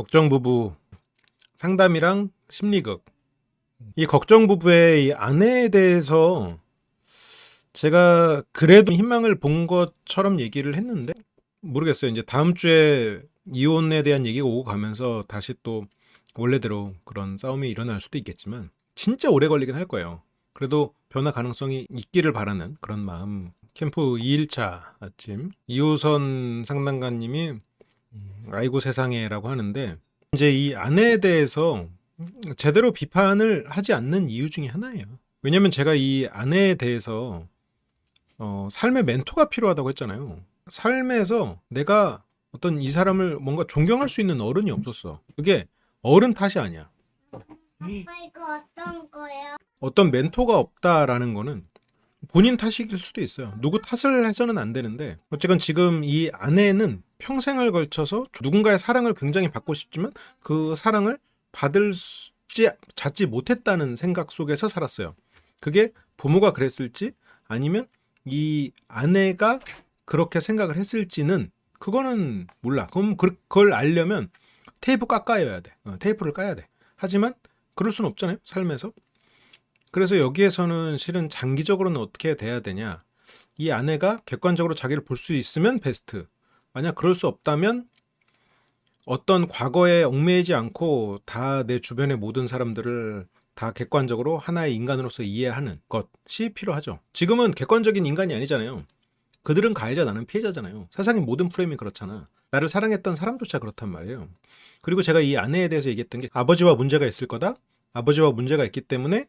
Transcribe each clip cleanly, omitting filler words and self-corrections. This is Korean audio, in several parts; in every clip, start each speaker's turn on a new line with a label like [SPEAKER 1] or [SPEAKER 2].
[SPEAKER 1] 걱정 부부 상담이랑 심리극. 이 걱정 부부의 이 아내에 대해서 제가 그래도 희망을 본 것처럼 얘기를 했는데 모르겠어요. 이제 다음 주에 이혼에 대한 얘기가 오고 가면서 다시 또 원래대로 그런 싸움이 일어날 수도 있겠지만 진짜 오래 걸리긴 할 거예요. 그래도 변화 가능성이 있기를 바라는 그런 마음. 캠프 2일차 아침 이호선 상담가님이 아이고 세상에라고 하는데 이제 이 아내에 대해서 제대로 비판을 하지 않는 이유 중에 하나예요. 왜냐면 제가 이 아내에 대해서 삶의 멘토가 필요하다고 했잖아요. 삶에서 내가 어떤 이 사람을 뭔가 존경할 수 있는 어른이 없었어. 그게 어른 탓이 아니야.
[SPEAKER 2] 아빠 이거 어떤 거야?
[SPEAKER 1] 어떤 멘토가 없다라는 거는 본인 탓일 수도 있어요. 누구 탓을 해서는 안 되는데 어쨌건 지금 이 아내는 평생을 걸쳐서 누군가의 사랑을 굉장히 받고 싶지만 그 사랑을 받지 못했다는 생각 속에서 살았어요. 그게 부모가 그랬을지 아니면 이 아내가 그렇게 생각을 했을지는 그거는 몰라. 그럼 그걸 알려면 테이프 깎아야 돼. 테이프를 까야 돼. 하지만 그럴 수는 없잖아요. 삶에서. 그래서 여기에서는 실은 장기적으로는 어떻게 돼야 되냐. 이 아내가 객관적으로 자기를 볼 수 있으면 베스트. 만약 그럴 수 없다면 어떤 과거에 얽매이지 않고 다 내 주변의 모든 사람들을 다 객관적으로 하나의 인간으로서 이해하는 것이 필요하죠. 지금은 객관적인 인간이 아니잖아요. 그들은 가해자, 나는 피해자잖아요. 세상의 모든 프레임이 그렇잖아. 나를 사랑했던 사람조차 그렇단 말이에요. 그리고 제가 이 아내에 대해서 얘기했던 게 아버지와 문제가 있을 거다. 아버지와 문제가 있기 때문에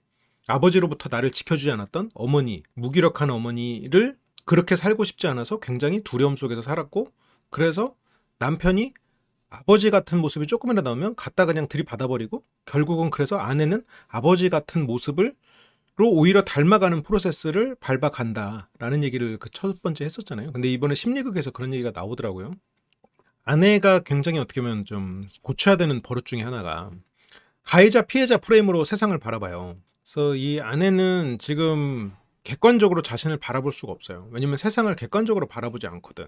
[SPEAKER 1] 아버지로부터 나를 지켜주지 않았던 어머니, 무기력한 어머니를 그렇게 살고 싶지 않아서 굉장히 두려움 속에서 살았고, 그래서 남편이 아버지 같은 모습이 조금이라도 나오면 갖다 그냥 들이받아버리고, 결국은 그래서 아내는 아버지 같은 모습을 오히려 닮아가는 프로세스를 밟아간다라는 얘기를 그 첫 번째 했었잖아요. 근데 이번에 심리극에서 그런 얘기가 나오더라고요. 아내가 굉장히 어떻게 보면 좀 고쳐야 되는 버릇 중에 하나가 가해자 피해자 프레임으로 세상을 바라봐요. 그래서 이 아내는 지금 객관적으로 자신을 바라볼 수가 없어요. 왜냐면 세상을 객관적으로 바라보지 않거든.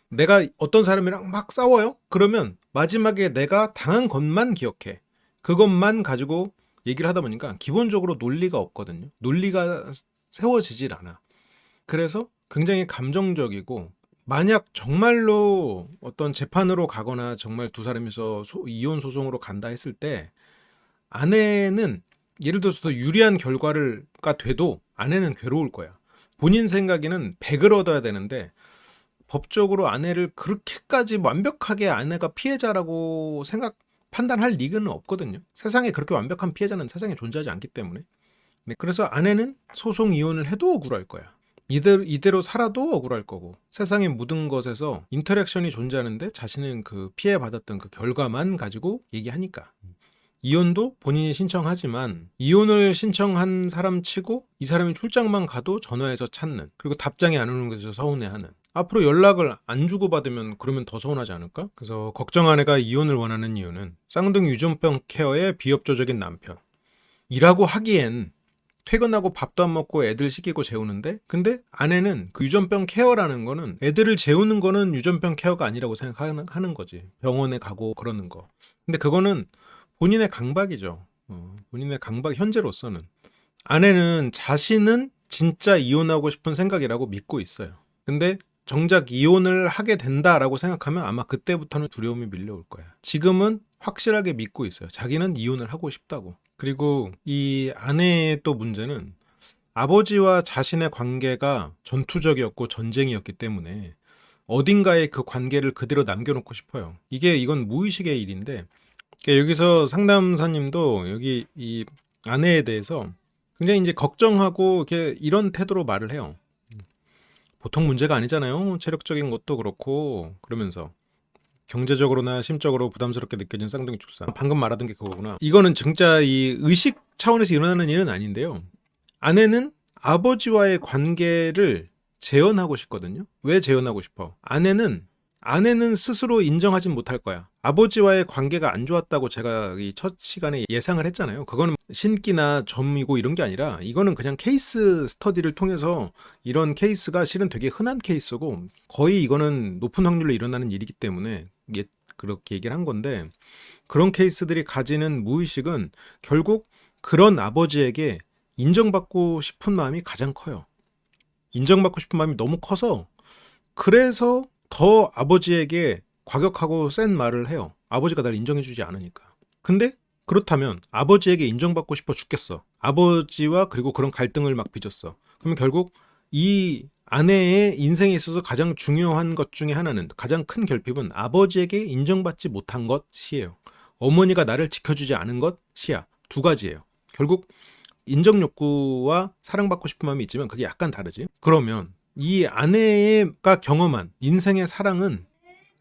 [SPEAKER 1] 내가 어떤 사람이랑 막 싸워요? 그러면 마지막에 내가 당한 것만 기억해. 그것만 가지고 얘기를 하다 보니까 기본적으로 논리가 없거든요. 논리가 세워지질 않아. 그래서 굉장히 감정적이고, 만약 정말로 어떤 재판으로 가거나 정말 두 사람이서 이혼 소송으로 간다 했을 때 아내는 예를 들어서 더 유리한 결과가 돼도 아내는 괴로울 거야. 본인 생각에는 100을 얻어야 되는데 법적으로 아내를 그렇게까지 완벽하게 아내가 피해자라고 판단할 리그는 없거든요. 세상에 그렇게 완벽한 피해자는 세상에 존재하지 않기 때문에. 네, 그래서 아내는 소송 이혼을 해도 억울할 거야. 이대로 살아도 억울할 거고, 세상의 모든 것에서 인터랙션이 존재하는데 자신은 그 피해받았던 그 결과만 가지고 얘기하니까. 이혼도 본인이 신청하지만 이혼을 신청한 사람 치고 이 사람이 출장만 가도 전화해서 찾는, 그리고 답장이 안 오는 것에서 서운해하는, 앞으로 연락을 안 주고받으면 그러면 더 서운하지 않을까? 그래서 걱정 아내가 이혼을 원하는 이유는 쌍둥이 유전병 케어의 비협조적인 남편, 이라고 하기엔 퇴근하고 밥도 안 먹고 애들 시키고 재우는데, 근데 아내는 그 유전병 케어라는 거는 애들을 재우는 거는 유전병 케어가 아니라고 생각하는 거지. 병원에 가고 그러는 거. 근데 그거는 본인의 강박이죠. 본인의 강박, 현재로서는. 아내는 자신은 진짜 이혼하고 싶은 생각이라고 믿고 있어요. 근데 정작 이혼을 하게 된다라고 생각하면 아마 그때부터는 두려움이 밀려올 거야. 지금은 확실하게 믿고 있어요. 자기는 이혼을 하고 싶다고. 그리고 이 아내의 또 문제는 아버지와 자신의 관계가 전투적이었고 전쟁이었기 때문에 어딘가에 그 관계를 그대로 남겨놓고 싶어요. 이건 무의식의 일인데, 그러니까 여기서 상담사님도 여기 이 아내에 대해서 굉장히 이제 걱정하고 이렇게 이런 태도로 말을 해요. 보통 문제가 아니잖아요. 체력적인 것도 그렇고, 그러면서 경제적으로나 심적으로 부담스럽게 느껴진 쌍둥이 출산. 방금 말하던 게 그거구나. 이거는 진짜 이 의식 차원에서 일어나는 일은 아닌데요. 아내는 아버지와의 관계를 재현하고 싶거든요. 왜 재현하고 싶어? 아내는 스스로 인정하진 못할 거야. 아버지와의 관계가 안 좋았다고 제가 이 첫 시간에 예상을 했잖아요. 그거는 신기나 점이고 이런 게 아니라 이거는 그냥 케이스 스터디를 통해서 이런 케이스가 실은 되게 흔한 케이스고, 거의 이거는 높은 확률로 일어나는 일이기 때문에 그렇게 얘기를 한 건데, 그런 케이스들이 가지는 무의식은 결국 그런 아버지에게 인정받고 싶은 마음이 가장 커요. 인정받고 싶은 마음이 너무 커서 그래서 더 아버지에게 과격하고 센 말을 해요. 아버지가 날 인정해주지 않으니까. 근데 그렇다면 아버지에게 인정받고 싶어 죽겠어. 아버지와 그리고 그런 갈등을 막 빚었어. 그러면 결국 이 아내의 인생에 있어서 가장 중요한 것 중에 하나는, 가장 큰 결핍은 아버지에게 인정받지 못한 것이에요. 어머니가 나를 지켜주지 않은 것이야. 두 가지예요. 결국 인정 욕구와 사랑받고 싶은 마음이 있지만 그게 약간 다르지. 그러면 이 아내가 경험한 인생의 사랑은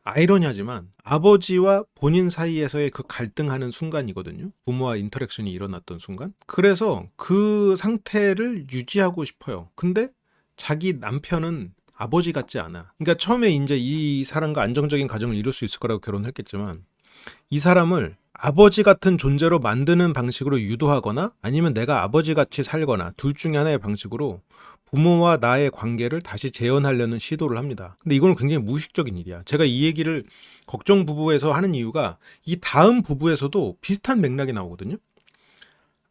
[SPEAKER 1] 아이러니하지만 아버지와 본인 사이에서의 그 갈등하는 순간이거든요. 부모와 인터랙션이 일어났던 순간. 그래서 그 상태를 유지하고 싶어요. 근데 자기 남편은 아버지 같지 않아. 그러니까 처음에 이제 이 사람과 안정적인 가정을 이룰 수 있을 거라고 결혼했겠지만 이 사람을 아버지 같은 존재로 만드는 방식으로 유도하거나 아니면 내가 아버지 같이 살거나 둘 중에 하나의 방식으로 부모와 나의 관계를 다시 재현하려는 시도를 합니다. 근데 이거는 굉장히 무의식적인 일이야. 제가 이 얘기를 걱정 부부에서 하는 이유가 이 다음 부부에서도 비슷한 맥락이 나오거든요.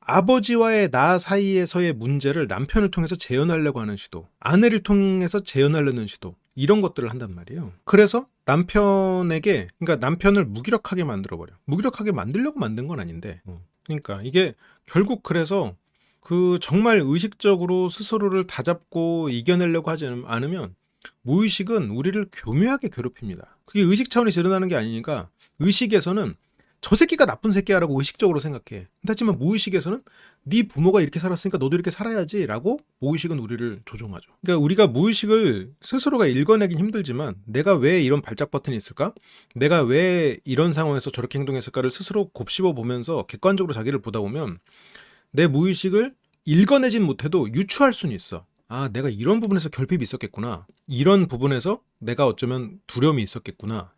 [SPEAKER 1] 아버지와의 나 사이에서의 문제를 남편을 통해서 재현하려고 하는 시도, 아내를 통해서 재현하려는 시도, 이런 것들을 한단 말이에요. 그래서 남편에게, 그러니까 남편을 무기력하게 만들어버려. 무기력하게 만들려고 만든 건 아닌데. 그러니까 이게 결국 그래서 그 정말 의식적으로 스스로를 다잡고 이겨내려고 하지 않으면 무의식은 우리를 교묘하게 괴롭힙니다. 그게 의식 차원에서 일어나는 게 아니니까 의식에서는 저 새끼가 나쁜 새끼야라고 의식적으로 생각해. 하지만 무의식에서는 네 부모가 이렇게 살았으니까 너도 이렇게 살아야지 라고 무의식은 우리를 조종하죠. 그러니까 우리가 무의식을 스스로가 읽어내긴 힘들지만 내가 왜 이런 발작 버튼이 있을까? 내가 왜 이런 상황에서 저렇게 행동했을까를 스스로 곱씹어 보면서 객관적으로 자기를 보다 보면 내 무의식을 읽어내진 못해도 유추할 수는 있어. 아, 내가 이런 부분에서 결핍이 있었겠구나. 이런 부분에서 내가 어쩌면 두려움이 있었겠구나.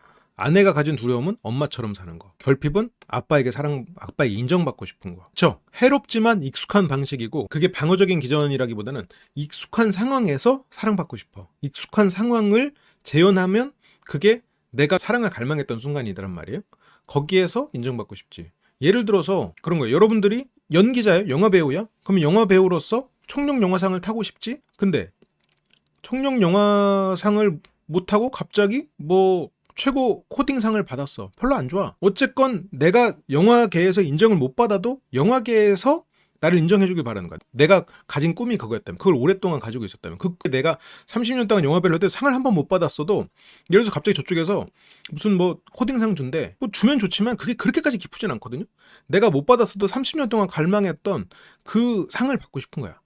[SPEAKER 1] 아내가 가진 두려움은 엄마처럼 사는 거. 결핍은 아빠에게 아빠에게 인정받고 싶은 거. 그렇죠? 해롭지만 익숙한 방식이고 그게 방어적인 기전이라기보다는 익숙한 상황에서 사랑받고 싶어. 익숙한 상황을 재현하면 그게 내가 사랑을 갈망했던 순간이란 말이에요. 거기에서 인정받고 싶지. 예를 들어서 그런 거예요. 여러분들이 연기자예요? 영화배우야? 그럼 영화배우로서 청룡영화상을 타고 싶지? 근데 청룡영화상을 못 타고 갑자기 뭐 최고 코딩상을 받았어. 별로 안 좋아. 어쨌건 내가 영화계에서 인정을 못 받아도 영화계에서 나를 인정해주길 바라는 거야. 내가 가진 꿈이 그거였다면, 그걸 오랫동안 가지고 있었다면, 내가 30년 동안 영화배우를 해도 상을 한 번 못 받았어도 예를 들어서 갑자기 저쪽에서 무슨 뭐 코딩상 준대. 뭐 주면 좋지만 그게 그렇게까지 기쁘진 않거든요. 내가 못 받았어도 30년 동안 갈망했던 그 상을 받고 싶은 거야.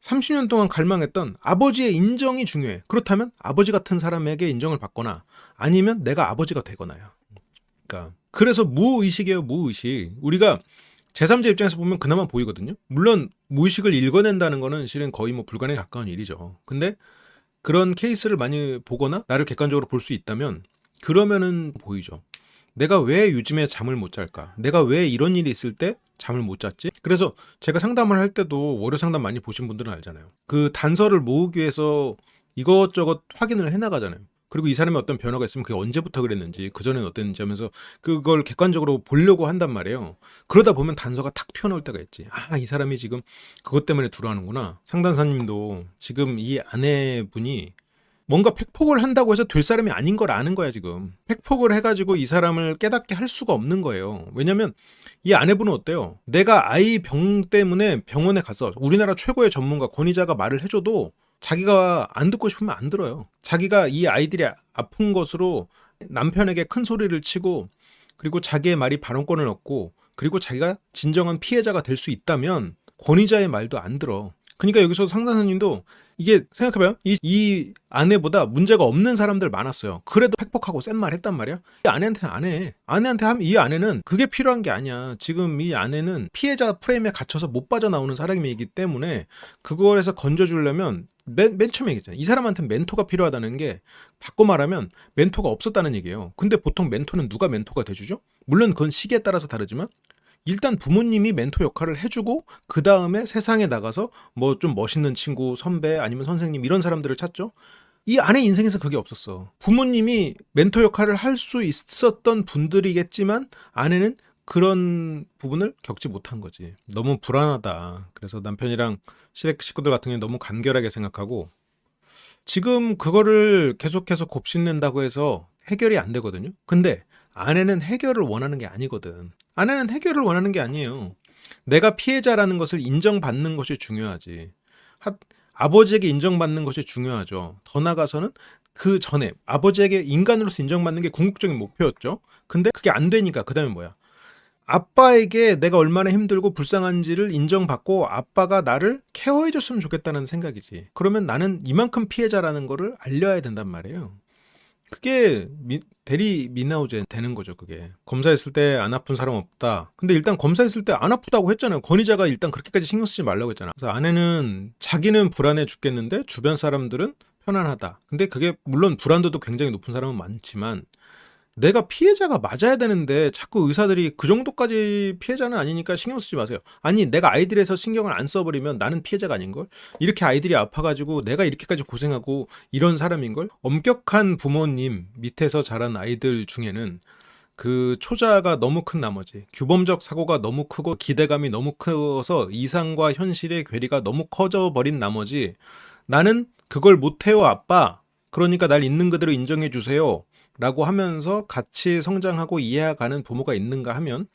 [SPEAKER 1] 30년 동안 갈망했던 아버지의 인정이 중요해. 그렇다면 아버지 같은 사람에게 인정을 받거나 아니면 내가 아버지가 되거나요. 그러니까 그래서 무의식이에요. 무의식. 우리가 제3자 입장에서 보면 그나마 보이거든요. 물론 무의식을 읽어낸다는 거는 실은 거의 뭐 불가능에 가까운 일이죠. 근데 그런 케이스를 많이 보거나 나를 객관적으로 볼 수 있다면 그러면은 보이죠. 내가 왜 요즘에 잠을 못 잘까? 내가 왜 이런 일이 있을 때 잠을 못 잤지? 그래서 제가 상담을 할 때도 월요 상담 많이 보신 분들은 알잖아요. 그 단서를 모으기 위해서 이것저것 확인을 해나가잖아요. 그리고 이 사람의 어떤 변화가 있으면 그게 언제부터 그랬는지, 그전엔 어땠는지 하면서 그걸 객관적으로 보려고 한단 말이에요. 그러다 보면 단서가 탁 튀어나올 때가 있지. 아, 이 사람이 지금 그것 때문에 두려워하는구나. 상담사님도 지금 이 아내분이 뭔가 팩폭을 한다고 해서 될 사람이 아닌 걸 아는 거야 지금. 팩폭을 해가지고 이 사람을 깨닫게 할 수가 없는 거예요. 왜냐면 이 아내분은 어때요? 내가 아이 병 때문에 병원에 가서 우리나라 최고의 전문가 권위자가 말을 해줘도 자기가 안 듣고 싶으면 안 들어요. 자기가 이 아이들이 아픈 것으로 남편에게 큰 소리를 치고 그리고 자기의 말이 발언권을 얻고 그리고 자기가 진정한 피해자가 될 수 있다면 권위자의 말도 안 들어. 그러니까 여기서 상담사님도 이게 생각해봐요. 이 아내보다 문제가 없는 사람들 많았어요. 그래도 팩폭하고 센 말 했단 말이야. 이 아내한테는 안 해. 아내한테 하면 이 아내는 그게 필요한 게 아니야. 지금 이 아내는 피해자 프레임에 갇혀서 못 빠져나오는 사람이기 때문에 그거에서 건져주려면 맨 처음에 얘기했잖아. 이 사람한테는 멘토가 필요하다는 게 바꿔 말하면 멘토가 없었다는 얘기예요. 근데 보통 멘토는 누가 멘토가 돼주죠? 물론 그건 시기에 따라서 다르지만 일단 부모님이 멘토 역할을 해주고 그 다음에 세상에 나가서 뭐 좀 멋있는 친구, 선배 아니면 선생님 이런 사람들을 찾죠. 이 아내 인생에서 그게 없었어. 부모님이 멘토 역할을 할 수 있었던 분들이겠지만 아내는 그런 부분을 겪지 못한 거지. 너무 불안하다. 그래서 남편이랑 시댁 식구들 같은 경우에 너무 간결하게 생각하고 지금 그거를 계속해서 곱씹는다고 해서 해결이 안 되거든요. 근데 아내는 해결을 원하는 게 아니거든. 아내는 해결을 원하는 게 아니에요. 내가 피해자라는 것을 인정받는 것이 중요하지. 아버지에게 인정받는 것이 중요하죠. 더 나아가서는 그 전에 아버지에게 인간으로서 인정받는 게 궁극적인 목표였죠. 근데 그게 안 되니까 그 다음에 뭐야? 아빠에게 내가 얼마나 힘들고 불쌍한지를 인정받고 아빠가 나를 케어해줬으면 좋겠다는 생각이지. 그러면 나는 이만큼 피해자라는 거를 알려야 된단 말이에요. 그게 대리 미나우제 되는 거죠. 그게 검사했을 때 안 아픈 사람 없다. 근데 일단 검사했을 때 안 아프다고 했잖아요. 권위자가 일단 그렇게까지 신경 쓰지 말라고 했잖아. 그래서 아내는 자기는 불안해 죽겠는데 주변 사람들은 편안하다. 근데 그게 물론 불안도도 굉장히 높은 사람은 많지만 내가 피해자가 맞아야 되는데 자꾸 의사들이 그 정도까지 피해자는 아니니까 신경 쓰지 마세요. 아니 내가 아이들에서 신경을 안 써버리면 나는 피해자가 아닌걸? 이렇게 아이들이 아파가지고 내가 이렇게까지 고생하고 이런 사람인걸? 엄격한 부모님 밑에서 자란 아이들 중에는 그 초자가 너무 큰 나머지 규범적 사고가 너무 크고 기대감이 너무 커서 이상과 현실의 괴리가 너무 커져버린 나머지 나는 그걸 못해요 아빠. 그러니까 날 있는 그대로 인정해 주세요. 라고 하면서 같이 성장하고 이해해가는 부모가 있는가 하면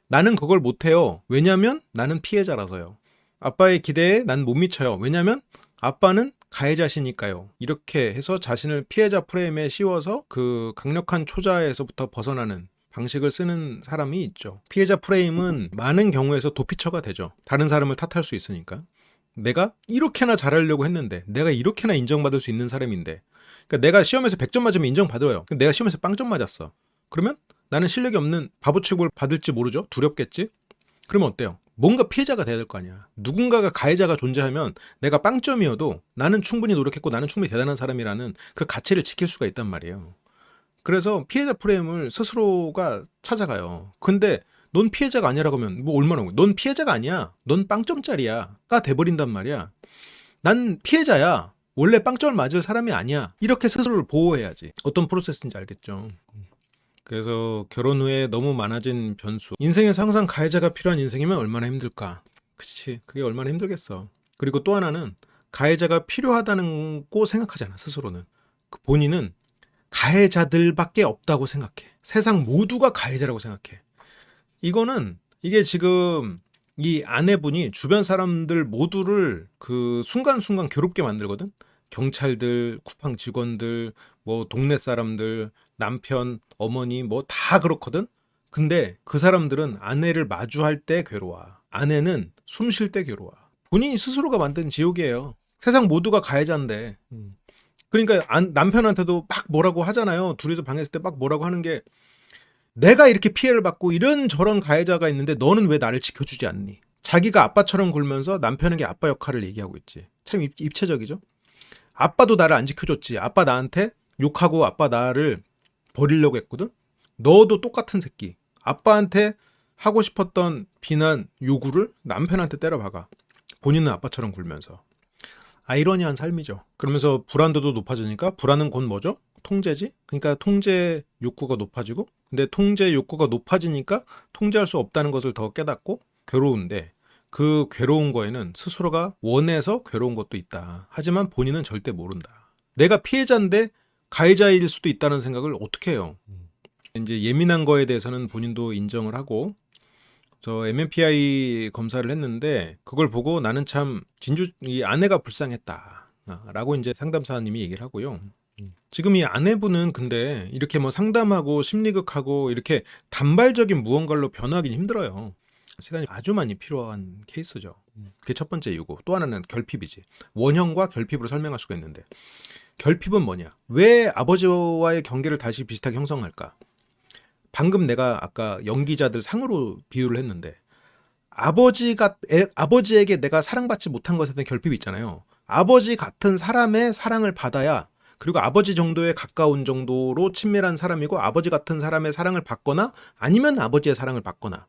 [SPEAKER 1] 나는 그걸 못해요. 왜냐면 나는 피해자라서요. 아빠의 기대에 난 못 미쳐요. 왜냐면 아빠는 가해자시니까요. 이렇게 해서 자신을 피해자 프레임에 씌워서 그 강력한 초자에서부터 벗어나는 방식을 쓰는 사람이 있죠. 피해자 프레임은 많은 경우에서 도피처가 되죠. 다른 사람을 탓할 수 있으니까. 내가 이렇게나 잘하려고 했는데 내가 이렇게나 인정받을 수 있는 사람인데 그러니까 내가 시험에서 100점 맞으면 인정받아요. 근데 내가 시험에서 0점 맞았어. 그러면 나는 실력이 없는 바보 취급을 받을지 모르죠. 두렵겠지. 그러면 어때요? 뭔가 피해자가 돼야 될 거 아니야. 누군가가 가해자가 존재하면 내가 0점이어도 나는 충분히 노력했고 나는 충분히 대단한 사람이라는 그 가치를 지킬 수가 있단 말이에요. 그래서 피해자 프레임을 스스로가 찾아가요. 근데 넌 피해자가 아니라고 하면 뭐 얼마나 넌 피해자가 아니야. 넌 0점짜리야가 돼버린단 말이야. 난 피해자야. 원래 0점을 맞을 사람이 아니야. 이렇게 스스로를 보호해야지. 어떤 프로세스인지 알겠죠. 그래서 결혼 후에 너무 많아진 변수. 인생에서 항상 가해자가 필요한 인생이면 얼마나 힘들까. 그치. 그게 얼마나 힘들겠어. 그리고 또 하나는 가해자가 필요하다는 거 생각하잖아. 스스로는. 본인은 가해자들밖에 없다고 생각해. 세상 모두가 가해자라고 생각해. 이게 지금 이 아내분이 주변 사람들 모두를 그 순간순간 괴롭게 만들거든. 경찰들, 쿠팡 직원들, 뭐 동네 사람들, 남편, 어머니 뭐 다 그렇거든. 근데 그 사람들은 아내를 마주할 때 괴로워. 아내는 숨 쉴 때 괴로워. 본인이 스스로가 만든 지옥이에요. 세상 모두가 가해자인데. 그러니까 남편한테도 막 뭐라고 하잖아요. 둘이서 방에 있을 때 막 뭐라고 하는 게 내가 이렇게 피해를 받고 이런 저런 가해자가 있는데 너는 왜 나를 지켜주지 않니? 자기가 아빠처럼 굴면서 남편에게 아빠 역할을 얘기하고 있지. 참 입체적이죠? 아빠도 나를 안 지켜줬지. 아빠 나한테 욕하고 아빠 나를 버리려고 했거든? 너도 똑같은 새끼. 아빠한테 하고 싶었던 비난, 요구를 남편한테 때려박아. 본인은 아빠처럼 굴면서. 아이러니한 삶이죠. 그러면서 불안도도 높아지니까 불안은 곧 뭐죠? 통제지? 그러니까 통제 욕구가 높아지고 근데 통제 욕구가 높아지니까 통제할 수 없다는 것을 더 깨닫고 괴로운데 그 괴로운 거에는 스스로가 원해서 괴로운 것도 있다. 하지만 본인은 절대 모른다. 내가 피해자인데 가해자일 수도 있다는 생각을 어떻게 해요? 이제 예민한 거에 대해서는 본인도 인정을 하고 저 MMPI 검사를 했는데 그걸 보고 나는 참 이 아내가 불쌍했다. 라고 이제 상담사님이 얘기를 하고요. 지금 이 아내분은 근데 이렇게 뭐 상담하고 심리극하고 이렇게 단발적인 무언가로 변화하기는 힘들어요. 시간이 아주 많이 필요한 케이스죠. 그게 첫 번째 이유고 또 하나는 결핍이지. 원형과 결핍으로 설명할 수가 있는데 결핍은 뭐냐? 왜 아버지와의 경계를 다시 비슷하게 형성할까? 방금 내가 아까 연기자들 상으로 비유를 했는데 아버지에게 내가 사랑받지 못한 것에 대한 결핍이 있잖아요. 아버지 같은 사람의 사랑을 받아야 그리고 아버지 정도에 가까운 정도로 친밀한 사람이고 아버지 같은 사람의 사랑을 받거나 아니면 아버지의 사랑을 받거나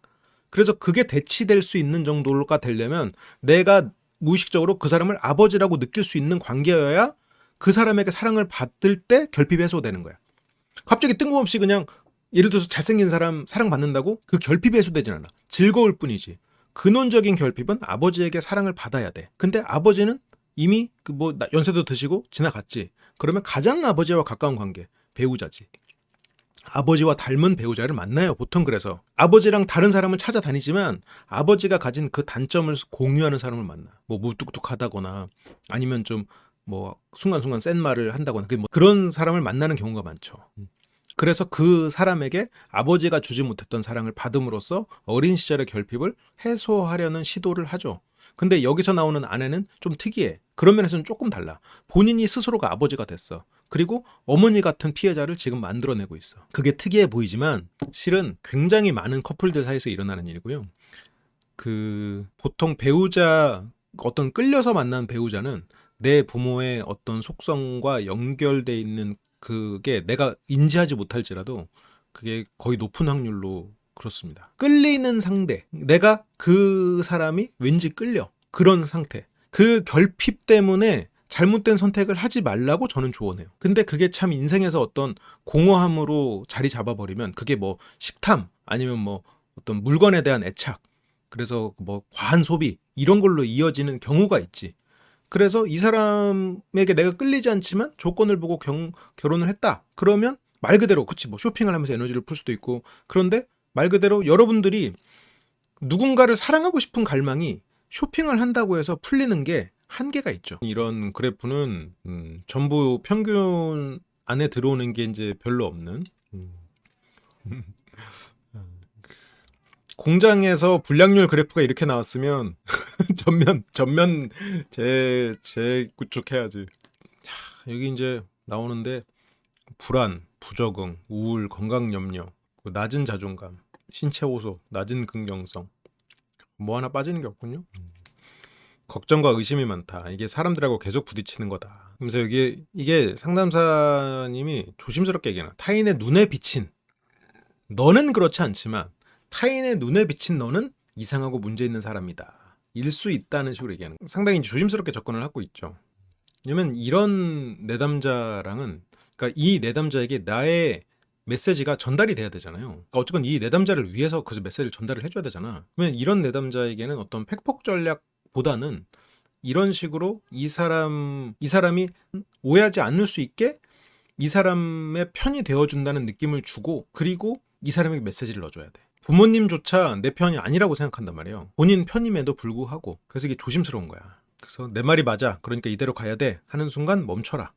[SPEAKER 1] 그래서 그게 대치될 수 있는 정도가 되려면 내가 무의식적으로 그 사람을 아버지라고 느낄 수 있는 관계여야 그 사람에게 사랑을 받을 때 결핍이 해소되는 거야. 갑자기 뜬금없이 그냥 예를 들어서 잘생긴 사람 사랑받는다고 그 결핍이 해소되진 않아. 즐거울 뿐이지. 근원적인 결핍은 아버지에게 사랑을 받아야 돼. 근데 아버지는 이미 연세도 드시고 지나갔지. 그러면 가장 아버지와 가까운 관계, 배우자지. 아버지와 닮은 배우자를 만나요. 보통 그래서 아버지랑 다른 사람을 찾아다니지만 아버지가 가진 그 단점을 공유하는 사람을 만나. 뭐 무뚝뚝하다거나 아니면 좀 뭐 순간순간 센 말을 한다거나 그런 사람을 만나는 경우가 많죠. 그래서 그 사람에게 아버지가 주지 못했던 사랑을 받음으로써 어린 시절의 결핍을 해소하려는 시도를 하죠. 근데 여기서 나오는 아내는 좀 특이해. 그런 면에서는 조금 달라. 본인이 스스로가 아버지가 됐어. 그리고 어머니 같은 피해자를 지금 만들어내고 있어. 그게 특이해 보이지만 실은 굉장히 많은 커플들 사이에서 일어나는 일이고요. 보통 배우자, 어떤 끌려서 만난 배우자는 내 부모의 어떤 속성과 연결돼 있는 그게 내가 인지하지 못할지라도 그게 거의 높은 확률로 그렇습니다. 끌리는 상대, 내가 그 사람이 왠지 끌려. 그런 상태. 그 결핍 때문에 잘못된 선택을 하지 말라고 저는 조언해요. 근데 그게 참 인생에서 어떤 공허함으로 자리 잡아버리면 그게 뭐 식탐 아니면 뭐 어떤 물건에 대한 애착, 그래서 뭐 과한 소비 이런 걸로 이어지는 경우가 있지. 그래서 이 사람에게 내가 끌리지 않지만 조건을 보고 결혼을 했다. 그러면 말 그대로 그치 뭐 쇼핑을 하면서 에너지를 풀 수도 있고, 그런데 말 그대로 여러분들이 누군가를 사랑하고 싶은 갈망이 쇼핑을 한다고 해서 풀리는 게 한계가 있죠. 이런 그래프는 전부 평균 안에 들어오는 게 이제 별로 없는 공장에서 불량률 그래프가 이렇게 나왔으면 전면 재구축해야지. 여기 이제 나오는데 불안, 부적응, 우울, 건강 염려, 낮은 자존감, 신체 호소, 낮은 긍정성, 뭐 하나 빠지는 게 없군요. 걱정과 의심이 많다. 이게 사람들하고 계속 부딪히는 거다. 그래서 이게 상담사님이 조심스럽게 얘기하나. 타인의 눈에 비친 너는 그렇지 않지만 타인의 눈에 비친 너는 이상하고 문제 있는 사람이다. 일 수 있다는 식으로 얘기하는 거예요. 상당히 조심스럽게 접근을 하고 있죠. 왜냐면 이런 내담자랑은, 그러니까 이 내담자에게 나의 메시지가 전달이 돼야 되잖아요. 그러니까 어쨌건 이 내담자를 위해서 그 메시지를 전달을 해줘야 되잖아. 그러면 이런 내담자에게는 어떤 팩폭 전략보다는 이런 식으로 이 사람이 오해하지 않을 수 있게 이 사람의 편이 되어준다는 느낌을 주고, 그리고 이 사람에게 메시지를 넣어줘야 돼. 부모님조차 내 편이 아니라고 생각한단 말이에요. 본인 편임에도 불구하고. 그래서 이게 조심스러운 거야. 그래서 내 말이 맞아, 그러니까 이대로 가야 돼 하는 순간 멈춰라.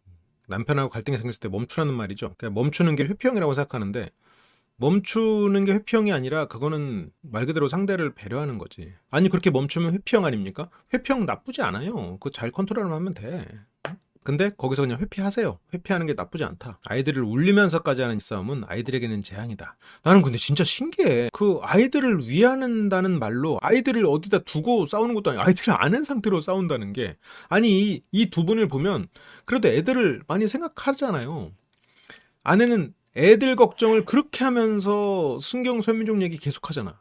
[SPEAKER 1] 남편하고 갈등이 생겼을 때 멈추라는 말이죠. 그러니까 멈추는 게 회피형이라고 생각하는데, 멈추는 게 회피형이 아니라 그거는 말 그대로 상대를 배려하는 거지. 아니 그렇게 멈추면 회피형 아닙니까? 회피형 나쁘지 않아요. 그거 잘 컨트롤만 하면 돼. 근데 거기서 그냥 회피하세요. 회피하는 게 나쁘지 않다. 아이들을 울리면서까지 하는 싸움은 아이들에게는 재앙이다. 나는 근데 진짜 신기해. 그 아이들을 위한다는 말로 아이들을 어디다 두고 싸우는 것도 아니고 아이들을 아는 상태로 싸운다는 게, 아니 이 두 분을 보면 그래도 애들을 많이 생각하잖아요. 아내는 애들 걱정을 그렇게 하면서 순경설민족 얘기 계속하잖아.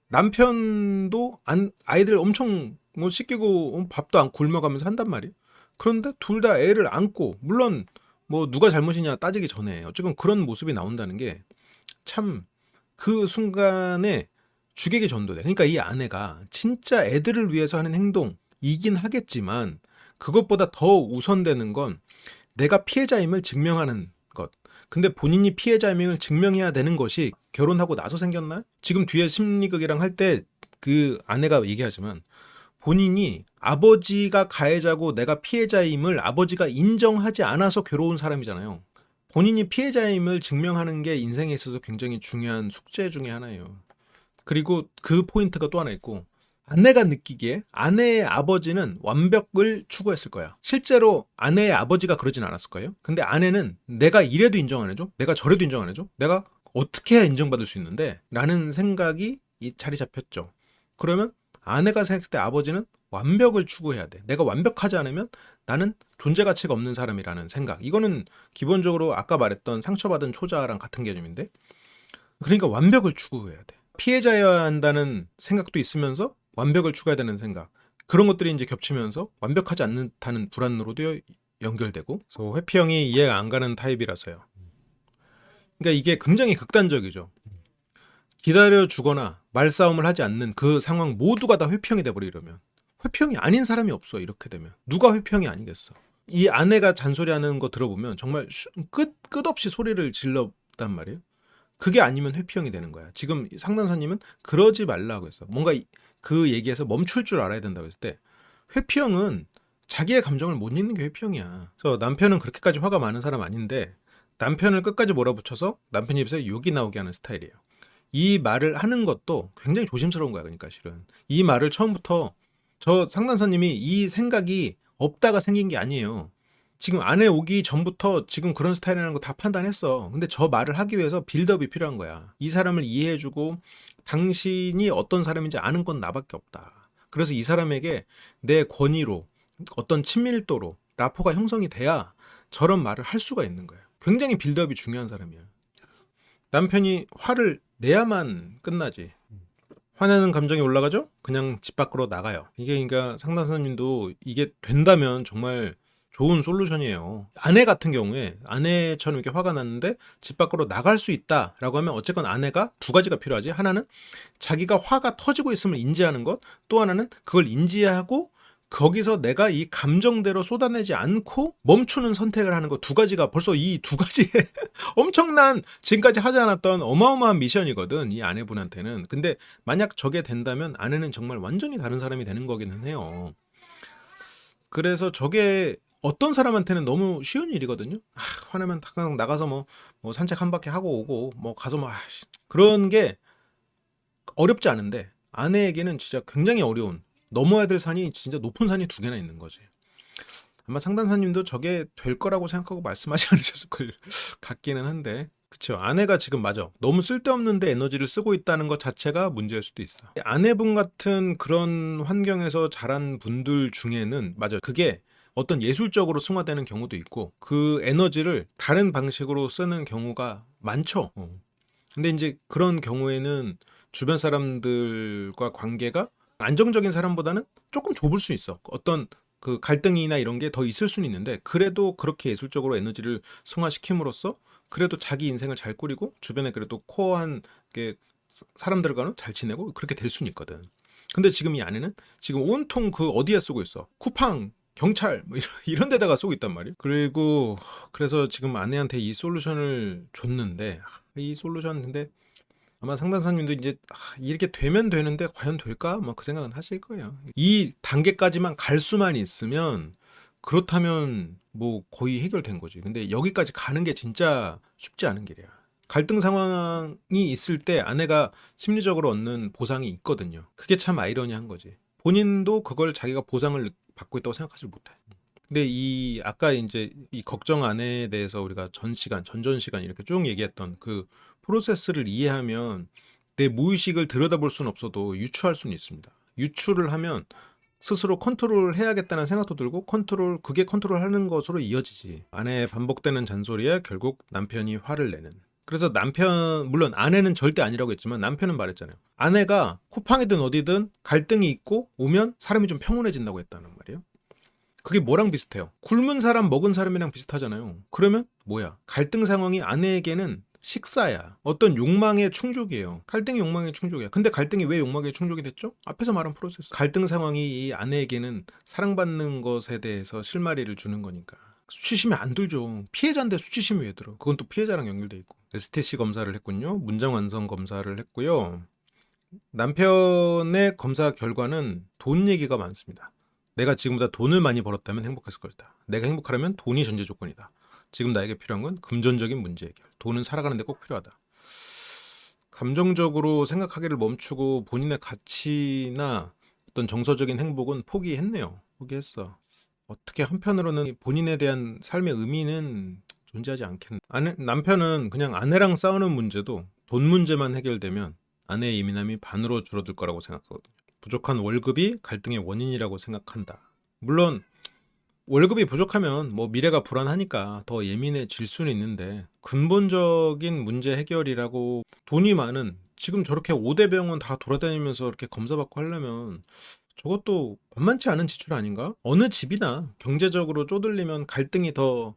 [SPEAKER 1] 남편도 아이들 엄청 뭐 씻기고 밥도 안 굶어가면서 한단 말이에요. 그런데 둘 다 애를 안고, 물론 뭐 누가 잘못이냐 따지기 전에 어쨌든 그런 모습이 나온다는 게 참 그 순간에 주객이 전도돼. 그러니까 이 아내가 진짜 애들을 위해서 하는 행동이긴 하겠지만 그것보다 더 우선되는 건 내가 피해자임을 증명하는 것. 근데 본인이 피해자임을 증명해야 되는 것이 결혼하고 나서 생겼나요? 지금 뒤에 심리극이랑 할 때 그 아내가 얘기하지만 본인이 아버지가 가해자고 내가 피해자임을 아버지가 인정하지 않아서 괴로운 사람이잖아요. 본인이 피해자임을 증명하는 게 인생에 있어서 굉장히 중요한 숙제 중에 하나예요. 그리고 그 포인트가 또 하나 있고, 아내가 느끼기에 아내의 아버지는 완벽을 추구했을 거야. 실제로 아내의 아버지가 그러진 않았을 거예요. 근데 아내는 내가 이래도 인정 안 해줘? 내가 저래도 인정 안 해줘? 내가 어떻게 해야 인정받을 수 있는데? 라는 생각이 자리 잡혔죠. 그러면 아내가 생각했을 때 아버지는 완벽을 추구해야 돼. 내가 완벽하지 않으면 나는 존재 가치가 없는 사람이라는 생각. 이거는 기본적으로 아까 말했던 상처받은 초자랑 같은 개념인데, 그러니까 완벽을 추구해야 돼. 피해자여야 한다는 생각도 있으면서 완벽을 추구해야 되는 생각. 그런 것들이 이제 겹치면서 완벽하지 않다는 불안으로도 연결되고, 그래서 회피형이 이해가 안 가는 타입이라서요. 그러니까 이게 굉장히 극단적이죠. 기다려주거나 말싸움을 하지 않는 그 상황 모두가 다 회피형이 돼버려. 이러면 회피형이 아닌 사람이 없어. 이렇게 되면 누가 회피형이 아니겠어. 이 아내가 잔소리하는 거 들어보면 정말 끝없이 소리를 질렀단 말이에요. 그게 아니면 회피형이 되는 거야. 지금 상담사님은 그러지 말라고 했어. 뭔가 그 얘기에서 멈출 줄 알아야 된다고 했을 때, 회피형은 자기의 감정을 못 읽는 게 회피형이야. 그래서 남편은 그렇게까지 화가 많은 사람 아닌데 남편을 끝까지 몰아붙여서 남편 입에서 욕이 나오게 하는 스타일이에요. 이 말을 하는 것도 굉장히 조심스러운 거야. 그러니까 실은 이 말을 처음부터 저 상담사님이 이 생각이 없다가 생긴 게 아니에요. 지금 아내 오기 전부터 지금 그런 스타일이라는 거 다 판단했어. 근데 저 말을 하기 위해서 빌드업이 필요한 거야. 이 사람을 이해해주고 당신이 어떤 사람인지 아는 건 나밖에 없다. 그래서 이 사람에게 내 권위로 어떤 친밀도로 라포가 형성이 돼야 저런 말을 할 수가 있는 거예요. 굉장히 빌드업이 중요한 사람이야. 남편이 화를 내야만 끝나지. 화내는 감정이 올라가죠? 그냥 집 밖으로 나가요. 이게 그러니까 상담사님도 이게 된다면 정말 좋은 솔루션이에요. 아내 같은 경우에 아내처럼 이렇게 화가 났는데 집 밖으로 나갈 수 있다라고 하면 어쨌건 아내가 두 가지가 필요하지. 하나는 자기가 화가 터지고 있음을 인지하는 것, 또 하나는 그걸 인지하고 거기서 내가 이 감정대로 쏟아내지 않고 멈추는 선택을 하는 것. 두 가지가 벌써 이 두 가지에 엄청난 지금까지 하지 않았던 어마어마한 미션이거든, 이 아내분한테는. 근데 만약 저게 된다면 아내는 정말 완전히 다른 사람이 되는 거기는 해요. 그래서 저게 어떤 사람한테는 너무 쉬운 일이거든요. 화내면 당장 나가서 뭐 산책 한 바퀴 하고 오고 뭐 가서 그런 게 어렵지 않은데 아내에게는 진짜 굉장히 어려운, 넘어야 될 산이 진짜 높은 산이 두 개나 있는 거지. 아마 상담사님도 저게 될 거라고 생각하고 말씀하지 않으셨을 걸 같기는 한데, 그쵸. 아내가 지금 맞아. 너무 쓸데없는데 에너지를 쓰고 있다는 것 자체가 문제일 수도 있어. 아내분 같은 그런 환경에서 자란 분들 중에는 맞아. 그게 어떤 예술적으로 승화되는 경우도 있고 그 에너지를 다른 방식으로 쓰는 경우가 많죠. 근데 이제 그런 경우에는 주변 사람들과 관계가 안정적인 사람보다는 조금 좁을 수 있어. 어떤 그 갈등이나 이런 게 더 있을 수는 있는데 그래도 그렇게 예술적으로 에너지를 승화시킴으로써 그래도 자기 인생을 잘 꾸리고 주변에 그래도 코어한 게 사람들과는 잘 지내고 그렇게 될 수는 있거든. 근데 지금 이 아내는 지금 온통 그 어디에 쓰고 있어. 쿠팡, 경찰 뭐 이런 데다가 쓰고 있단 말이에요. 그리고 그래서 지금 아내한테 이 솔루션을 줬는데 이 솔루션 근데 아마 상담사님도 이제 이렇게 되면 되는데 과연 될까? 뭐 그 생각은 하실 거예요. 이 단계까지만 갈 수만 있으면 그렇다면 뭐 거의 해결된 거지. 근데 여기까지 가는 게 진짜 쉽지 않은 길이야. 갈등 상황이 있을 때 아내가 심리적으로 얻는 보상이 있거든요. 그게 참 아이러니한 거지. 본인도 그걸 자기가 보상을 받고 있다고 생각하지 못해. 근데 이 아까 이제 이 걱정 아내에 대해서 우리가 전 시간 이렇게 쭉 얘기했던 그 프로세스를 이해하면 내 무의식을 들여다볼 수는 없어도 유추할 수는 있습니다. 유추를 하면 스스로 컨트롤 해야겠다는 생각도 들고 그게 컨트롤하는 것으로 이어지지. 아내의 반복되는 잔소리에 결국 남편이 화를 내는. 그래서 물론 아내는 절대 아니라고 했지만 남편은 말했잖아요. 아내가 쿠팡이든 어디든 갈등이 있고 오면 사람이 좀 평온해진다고 했다는 말이에요. 그게 뭐랑 비슷해요? 굶은 사람 먹은 사람이랑 비슷하잖아요. 그러면 뭐야? 갈등 상황이 아내에게는 식사야. 어떤 욕망의 충족이에요. 갈등이 욕망의 충족이야. 근데 갈등이 왜 욕망의 충족이 됐죠? 앞에서 말한 프로세스. 갈등 상황이 이 아내에게는 사랑받는 것에 대해서 실마리를 주는 거니까. 수치심이 안 들죠. 피해자인데 수치심이 왜 들어? 그건 또 피해자랑 연결돼 있고. STC 검사를 했군요. 문장 완성 검사를 했고요. 남편의 검사 결과는 돈 얘기가 많습니다. 내가 지금보다 돈을 많이 벌었다면 행복했을 것이다. 내가 행복하려면 돈이 전제 조건이다. 지금 나에게 필요한 건 금전적인 문제 해결. 돈은 살아가는 데 꼭 필요하다. 감정적으로 생각하기를 멈추고 본인의 가치나 어떤 정서적인 행복은 포기했네요. 포기했어. 어떻게 한편으로는 본인에 대한 삶의 의미는 존재하지 않겠네. 남편은 그냥 아내랑 싸우는 문제도 돈 문제만 해결되면 아내의 예민함이 반으로 줄어들 거라고 생각하거든요. 부족한 월급이 갈등의 원인이라고 생각한다. 물론 월급이 부족하면 뭐 미래가 불안하니까 더 예민해질 수는 있는데 근본적인 문제 해결이라고 돈이 많은 지금 저렇게 5대 병원 다 돌아다니면서 이렇게 검사받고 하려면 저것도 만만치 않은 지출 아닌가? 어느 집이나 경제적으로 쪼들리면 갈등이 더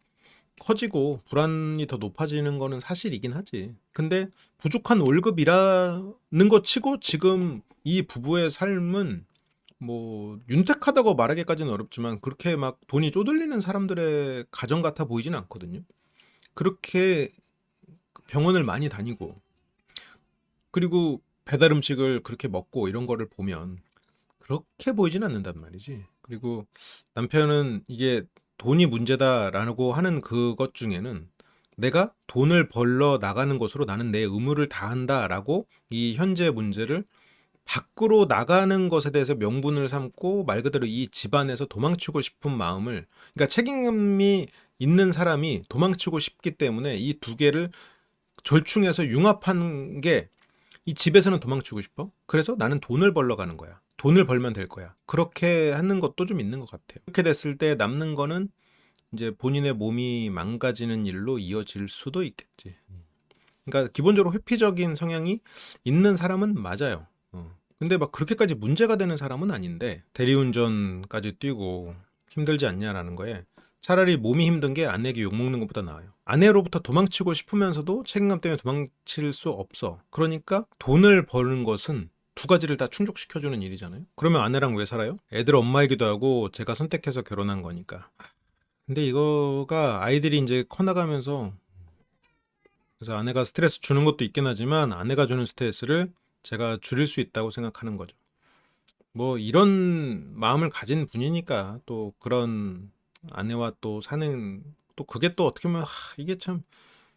[SPEAKER 1] 커지고 불안이 더 높아지는 거는 사실이긴 하지. 근데 부족한 월급이라는 거 치고 지금 이 부부의 삶은 뭐 윤택하다고 말하기까지는 어렵지만 그렇게 막 돈이 쪼들리는 사람들의 가정 같아 보이지는 않거든요. 그렇게 병원을 많이 다니고 그리고 배달 음식을 그렇게 먹고 이런 거를 보면 그렇게 보이지는 않는단 말이지. 그리고 남편은 이게 돈이 문제다라고 하는 그것 중에는 내가 돈을 벌러 나가는 것으로 나는 내 의무를 다한다라고 이 현재 문제를 밖으로 나가는 것에 대해서 명분을 삼고 말 그대로 이 집안에서 도망치고 싶은 마음을, 그러니까 책임이 있는 사람이 도망치고 싶기 때문에 이 두 개를 절충해서 융합한 게, 이 집에서는 도망치고 싶어. 그래서 나는 돈을 벌러 가는 거야. 돈을 벌면 될 거야. 그렇게 하는 것도 좀 있는 것 같아요. 그렇게 됐을 때 남는 거는 이제 본인의 몸이 망가지는 일로 이어질 수도 있겠지. 그러니까 기본적으로 회피적인 성향이 있는 사람은 맞아요. 근데 막 그렇게까지 문제가 되는 사람은 아닌데 대리운전까지 뛰고 힘들지 않냐라는 거에 차라리 몸이 힘든 게 아내에게 욕먹는 것보다 나아요. 아내로부터 도망치고 싶으면서도 책임감 때문에 도망칠 수 없어. 그러니까 돈을 버는 것은 두 가지를 다 충족시켜주는 일이잖아요. 그러면 아내랑 왜 살아요? 애들 엄마이기도 하고 제가 선택해서 결혼한 거니까. 근데 이거가 아이들이 이제 커나가면서, 그래서 아내가 스트레스 주는 것도 있긴 하지만 아내가 주는 스트레스를 제가 줄일 수 있다고 생각하는 거죠. 뭐 이런 마음을 가진 분이니까 또 그런 아내와 또 사는, 또 그게 또 어떻게 보면 이게 참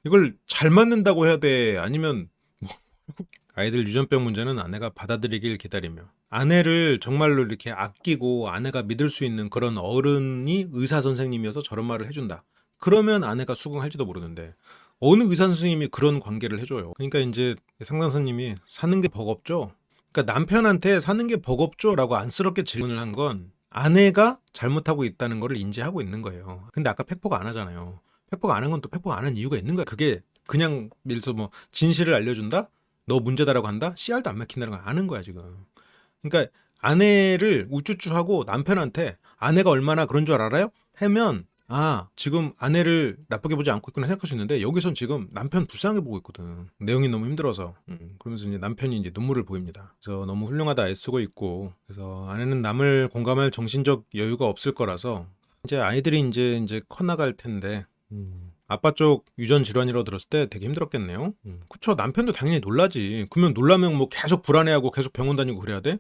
[SPEAKER 1] 이걸 잘 맞는다고 해야 돼, 아니면 뭐 아이들 유전병 문제는 아내가 받아들이길 기다리며, 아내를 정말로 이렇게 아끼고 아내가 믿을 수 있는 그런 어른이 의사 선생님이어서 저런 말을 해준다. 그러면 아내가 수긍할지도 모르는데 어느 의사 선생님이 그런 관계를 해줘요. 그러니까 이제 상담사님이 사는 게 버겁죠. 그러니까 남편한테 사는 게 버겁죠라고 안쓰럽게 질문을 한 건 아내가 잘못하고 있다는 거를 인지하고 있는 거예요. 근데 아까 팩폭 안 하잖아요. 팩폭 안 한 건 또 팩폭 안 한 이유가 있는 거야. 그게 그냥 예를 들어서 뭐 진실을 알려준다? 너 문제다라고 한다? 씨알도 안 맥힌다는 걸 아는 거야 지금. 그러니까 아내를 우쭈쭈하고 남편한테 아내가 얼마나 그런 줄 알아요? 하면 지금 아내를 나쁘게 보지 않고 있구나 생각할 수 있는데 여기선 지금 남편 불쌍하게 보고 있거든. 내용이 너무 힘들어서. 그러면서 이제 남편이 이제 눈물을 보입니다. 그래서 너무 훌륭하다 애쓰고 있고, 그래서 아내는 남을 공감할 정신적 여유가 없을 거라서 이제 아이들이 이제 커나갈 텐데 아빠 쪽 유전 질환이라고 들었을 때 되게 힘들었겠네요. 그쵸. 남편도 당연히 놀라지. 그러면 놀라면 뭐 계속 불안해하고 계속 병원 다니고 그래야 돼?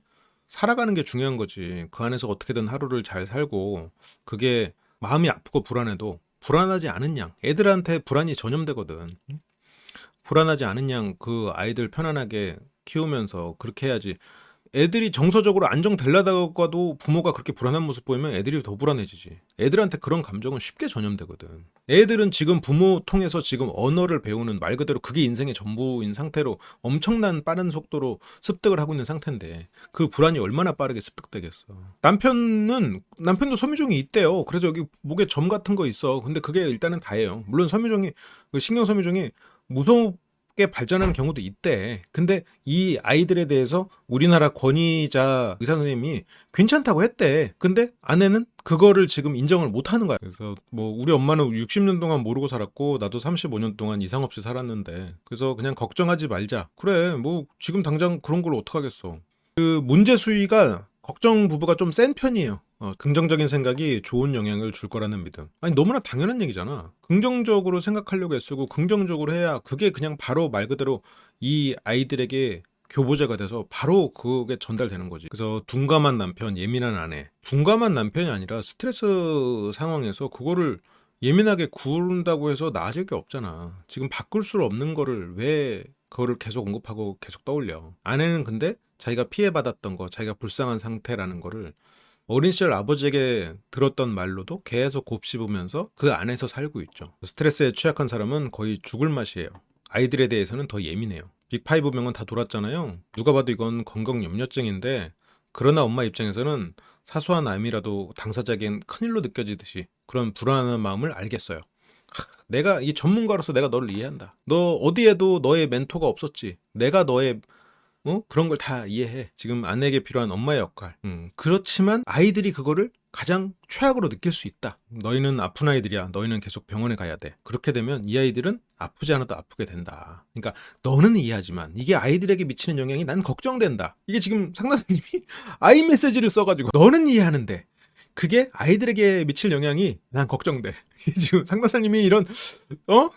[SPEAKER 1] 살아가는 게 중요한 거지. 그 안에서 어떻게든 하루를 잘 살고, 그게 마음이 아프고 불안해도 불안하지 않은 양, 애들한테 불안이 전염되거든. 불안하지 않은 양 그 아이들 편안하게 키우면서 그렇게 해야지. 애들이 정서적으로 안정되려다가도 부모가 그렇게 불안한 모습 보이면 애들이 더 불안해지지. 애들한테 그런 감정은 쉽게 전염되거든. 애들은 지금 부모 통해서 지금 언어를 배우는, 말 그대로 그게 인생의 전부인 상태로 엄청난 빠른 속도로 습득을 하고 있는 상태인데 그 불안이 얼마나 빠르게 습득되겠어. 남편도 섬유종이 있대요. 그래서 여기 목에 점 같은 거 있어. 근데 그게 일단은 다예요. 물론 섬유종이, 그 신경 섬유종이 무섭게 발전하는 경우도 있대. 근데 이 아이들에 대해서 우리나라 권위자 의사 선생님이 괜찮다고 했대. 근데 아내는 그거를 지금 인정을 못 하는 거야. 그래서 뭐 우리 엄마는 60년 동안 모르고 살았고 나도 35년 동안 이상 없이 살았는데, 그래서 그냥 걱정하지 말자. 그래, 뭐 지금 당장 그런 걸 어떡하겠어. 그 문제 수위가, 걱정 부부가 좀 센 편이에요. 긍정적인 생각이 좋은 영향을 줄 거라는 믿음. 아니 너무나 당연한 얘기잖아. 긍정적으로 생각하려고 애쓰고 긍정적으로 해야 그게 그냥 바로 말 그대로 이 아이들에게 교보제가 돼서 바로 그게 전달되는 거지. 그래서 둔감한 남편, 예민한 아내. 둔감한 남편이 아니라 스트레스 상황에서 그거를 예민하게 구른다고 해서 나아질 게 없잖아. 지금 바꿀 수 없는 거를 왜 그거를 계속 언급하고 계속 떠올려. 아내는 근데 자기가 피해받았던 거, 자기가 불쌍한 상태라는 거를 어린 시절 아버지에게 들었던 말로도 계속 곱씹으면서 그 안에서 살고 있죠. 스트레스에 취약한 사람은 거의 죽을 맛이에요. 아이들에 대해서는 더 예민해요. 빅5 병원 다 돌았잖아요. 누가 봐도 이건 건강염려증인데, 그러나 엄마 입장에서는 사소한 암이라도 당사자에겐 큰일로 느껴지듯이 그런 불안한 마음을 알겠어요. 내가 이 전문가로서 내가 너를 이해한다. 너 어디에도 너의 멘토가 없었지. 내가 너의 그런 걸 다 이해해. 지금 아내에게 필요한 엄마의 역할. 그렇지만 아이들이 그거를 가장 최악으로 느낄 수 있다. 너희는 아픈 아이들이야. 너희는 계속 병원에 가야 돼. 그렇게 되면 이 아이들은 아프지 않아도 아프게 된다. 그러니까 너는 이해하지만 이게 아이들에게 미치는 영향이 난 걱정된다. 이게 지금 상담사님이 아이 메시지를 써가지고 너는 이해하는데 그게 아이들에게 미칠 영향이 난 걱정돼. 지금 상담사님이 이런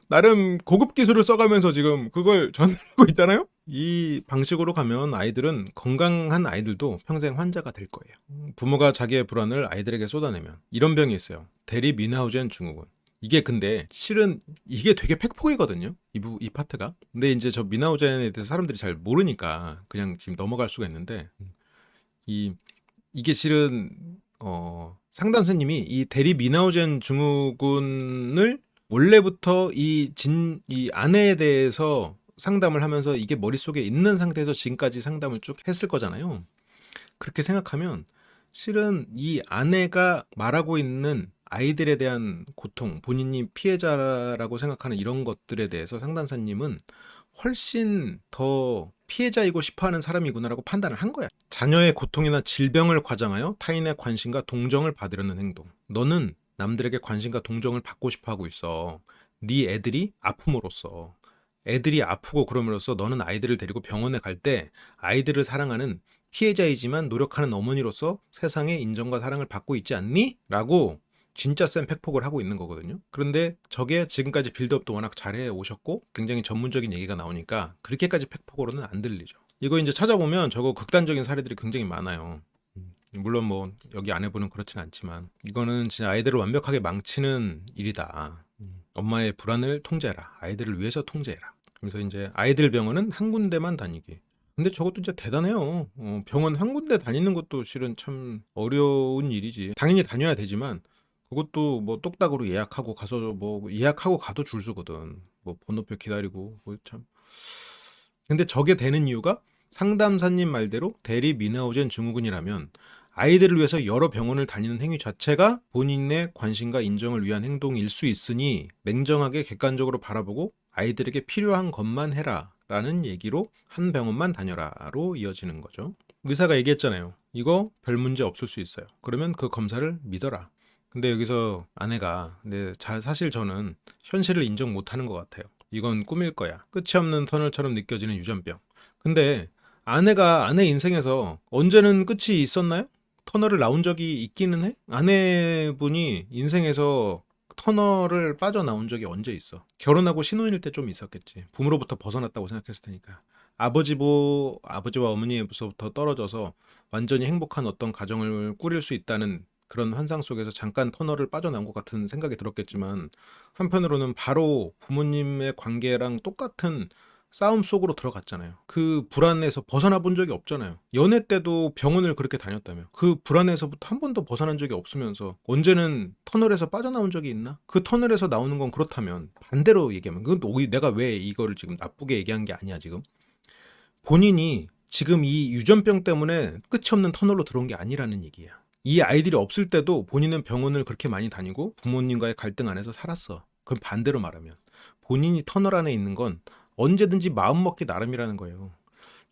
[SPEAKER 1] 나름 고급 기술을 써가면서 지금 그걸 전달하고 있잖아요. 이 방식으로 가면 아이들은 건강한 아이들도 평생 환자가 될 거예요. 부모가 자기의 불안을 아이들에게 쏟아내면 이런 병이 있어요. 대리 미나우젠 증후군. 이게 근데 실은 이게 되게 팩폭이거든요. 이 파트가. 근데 이제 저 미나우젠에 대해서 사람들이 잘 모르니까 그냥 지금 넘어갈 수가 있는데 이게 실은 상담사님이 이 대리 미나우젠 증후군을 원래부터 이 아내에 대해서 상담을 하면서 이게 머릿속에 있는 상태에서 지금까지 상담을 쭉 했을 거잖아요. 그렇게 생각하면 실은 이 아내가 말하고 있는 아이들에 대한 고통, 본인이 피해자라고 생각하는 이런 것들에 대해서 상담사님은 훨씬 더 피해자이고 싶어하는 사람이구나라고 판단을 한 거야. 자녀의 고통이나 질병을 과장하여 타인의 관심과 동정을 받으려는 행동. 너는 남들에게 관심과 동정을 받고 싶어 하고 있어. 네 애들이 아픔으로써. 애들이 아프고 그럼으로써 너는 아이들을 데리고 병원에 갈 때 아이들을 사랑하는 피해자이지만 노력하는 어머니로서 세상의 인정과 사랑을 받고 있지 않니? 라고 진짜 센 팩폭을 하고 있는 거거든요. 그런데 저게 지금까지 빌드업도 워낙 잘해 오셨고 굉장히 전문적인 얘기가 나오니까 그렇게까지 팩폭으로는 안 들리죠. 이거 이제 찾아보면 저거 극단적인 사례들이 굉장히 많아요. 물론 뭐 여기 아내분은 그렇진 않지만 이거는 진짜 아이들을 완벽하게 망치는 일이다. 엄마의 불안을 통제해라. 아이들을 위해서 통제해라. 그래서 이제 아이들 병원은 한 군데만 다니게. 근데 저것도 진짜 대단해요. 병원 한 군데 다니는 것도 실은 참 어려운 일이지. 당연히 다녀야 되지만 그것도 뭐 똑딱으로 예약하고 가서 뭐 예약하고 가도 줄 서거든. 뭐 번호표 기다리고 뭐 참. 근데 저게 되는 이유가 상담사님 말대로 대리 미나우젠 증후군이라면 아이들을 위해서 여러 병원을 다니는 행위 자체가 본인의 관심과 인정을 위한 행동일 수 있으니 냉정하게 객관적으로 바라보고 아이들에게 필요한 것만 해라 라는 얘기로 한 병원만 다녀라로 이어지는 거죠. 의사가 얘기했잖아요. 이거 별 문제 없을 수 있어요. 그러면 그 검사를 믿어라. 근데 여기서 아내가 사실 저는 현실을 인정 못하는 것 같아요. 이건 꿈일 거야. 끝이 없는 터널처럼 느껴지는 유전병. 근데 아내가 아내 인생에서 언제는 끝이 있었나요? 터널을 나온 적이 있기는 해? 아내분이 인생에서 터널을 빠져나온 적이 언제 있어? 결혼하고 신혼일 때 좀 있었겠지. 부모로부터 벗어났다고 생각했을 테니까. 아버지와 어머니에서부터 떨어져서 완전히 행복한 어떤 가정을 꾸릴 수 있다는 그런 환상 속에서 잠깐 터널을 빠져나온 것 같은 생각이 들었겠지만 한편으로는 바로 부모님의 관계랑 똑같은 싸움 속으로 들어갔잖아요. 그 불안에서 벗어나 본 적이 없잖아요. 연애 때도 병원을 그렇게 다녔다며. 그 불안에서부터 한 번도 벗어난 적이 없으면서 언제는 터널에서 빠져나온 적이 있나? 그 터널에서 나오는 건 그렇다면 반대로 얘기하면 그건 오히려 내가 왜 이거를 지금 나쁘게 얘기한 게 아니야 지금. 본인이 지금 이 유전병 때문에 끝이 없는 터널로 들어온 게 아니라는 얘기야. 이 아이들이 없을 때도 본인은 병원을 그렇게 많이 다니고 부모님과의 갈등 안에서 살았어. 그럼 반대로 말하면 본인이 터널 안에 있는 건 언제든지 마음먹기 나름이라는 거예요.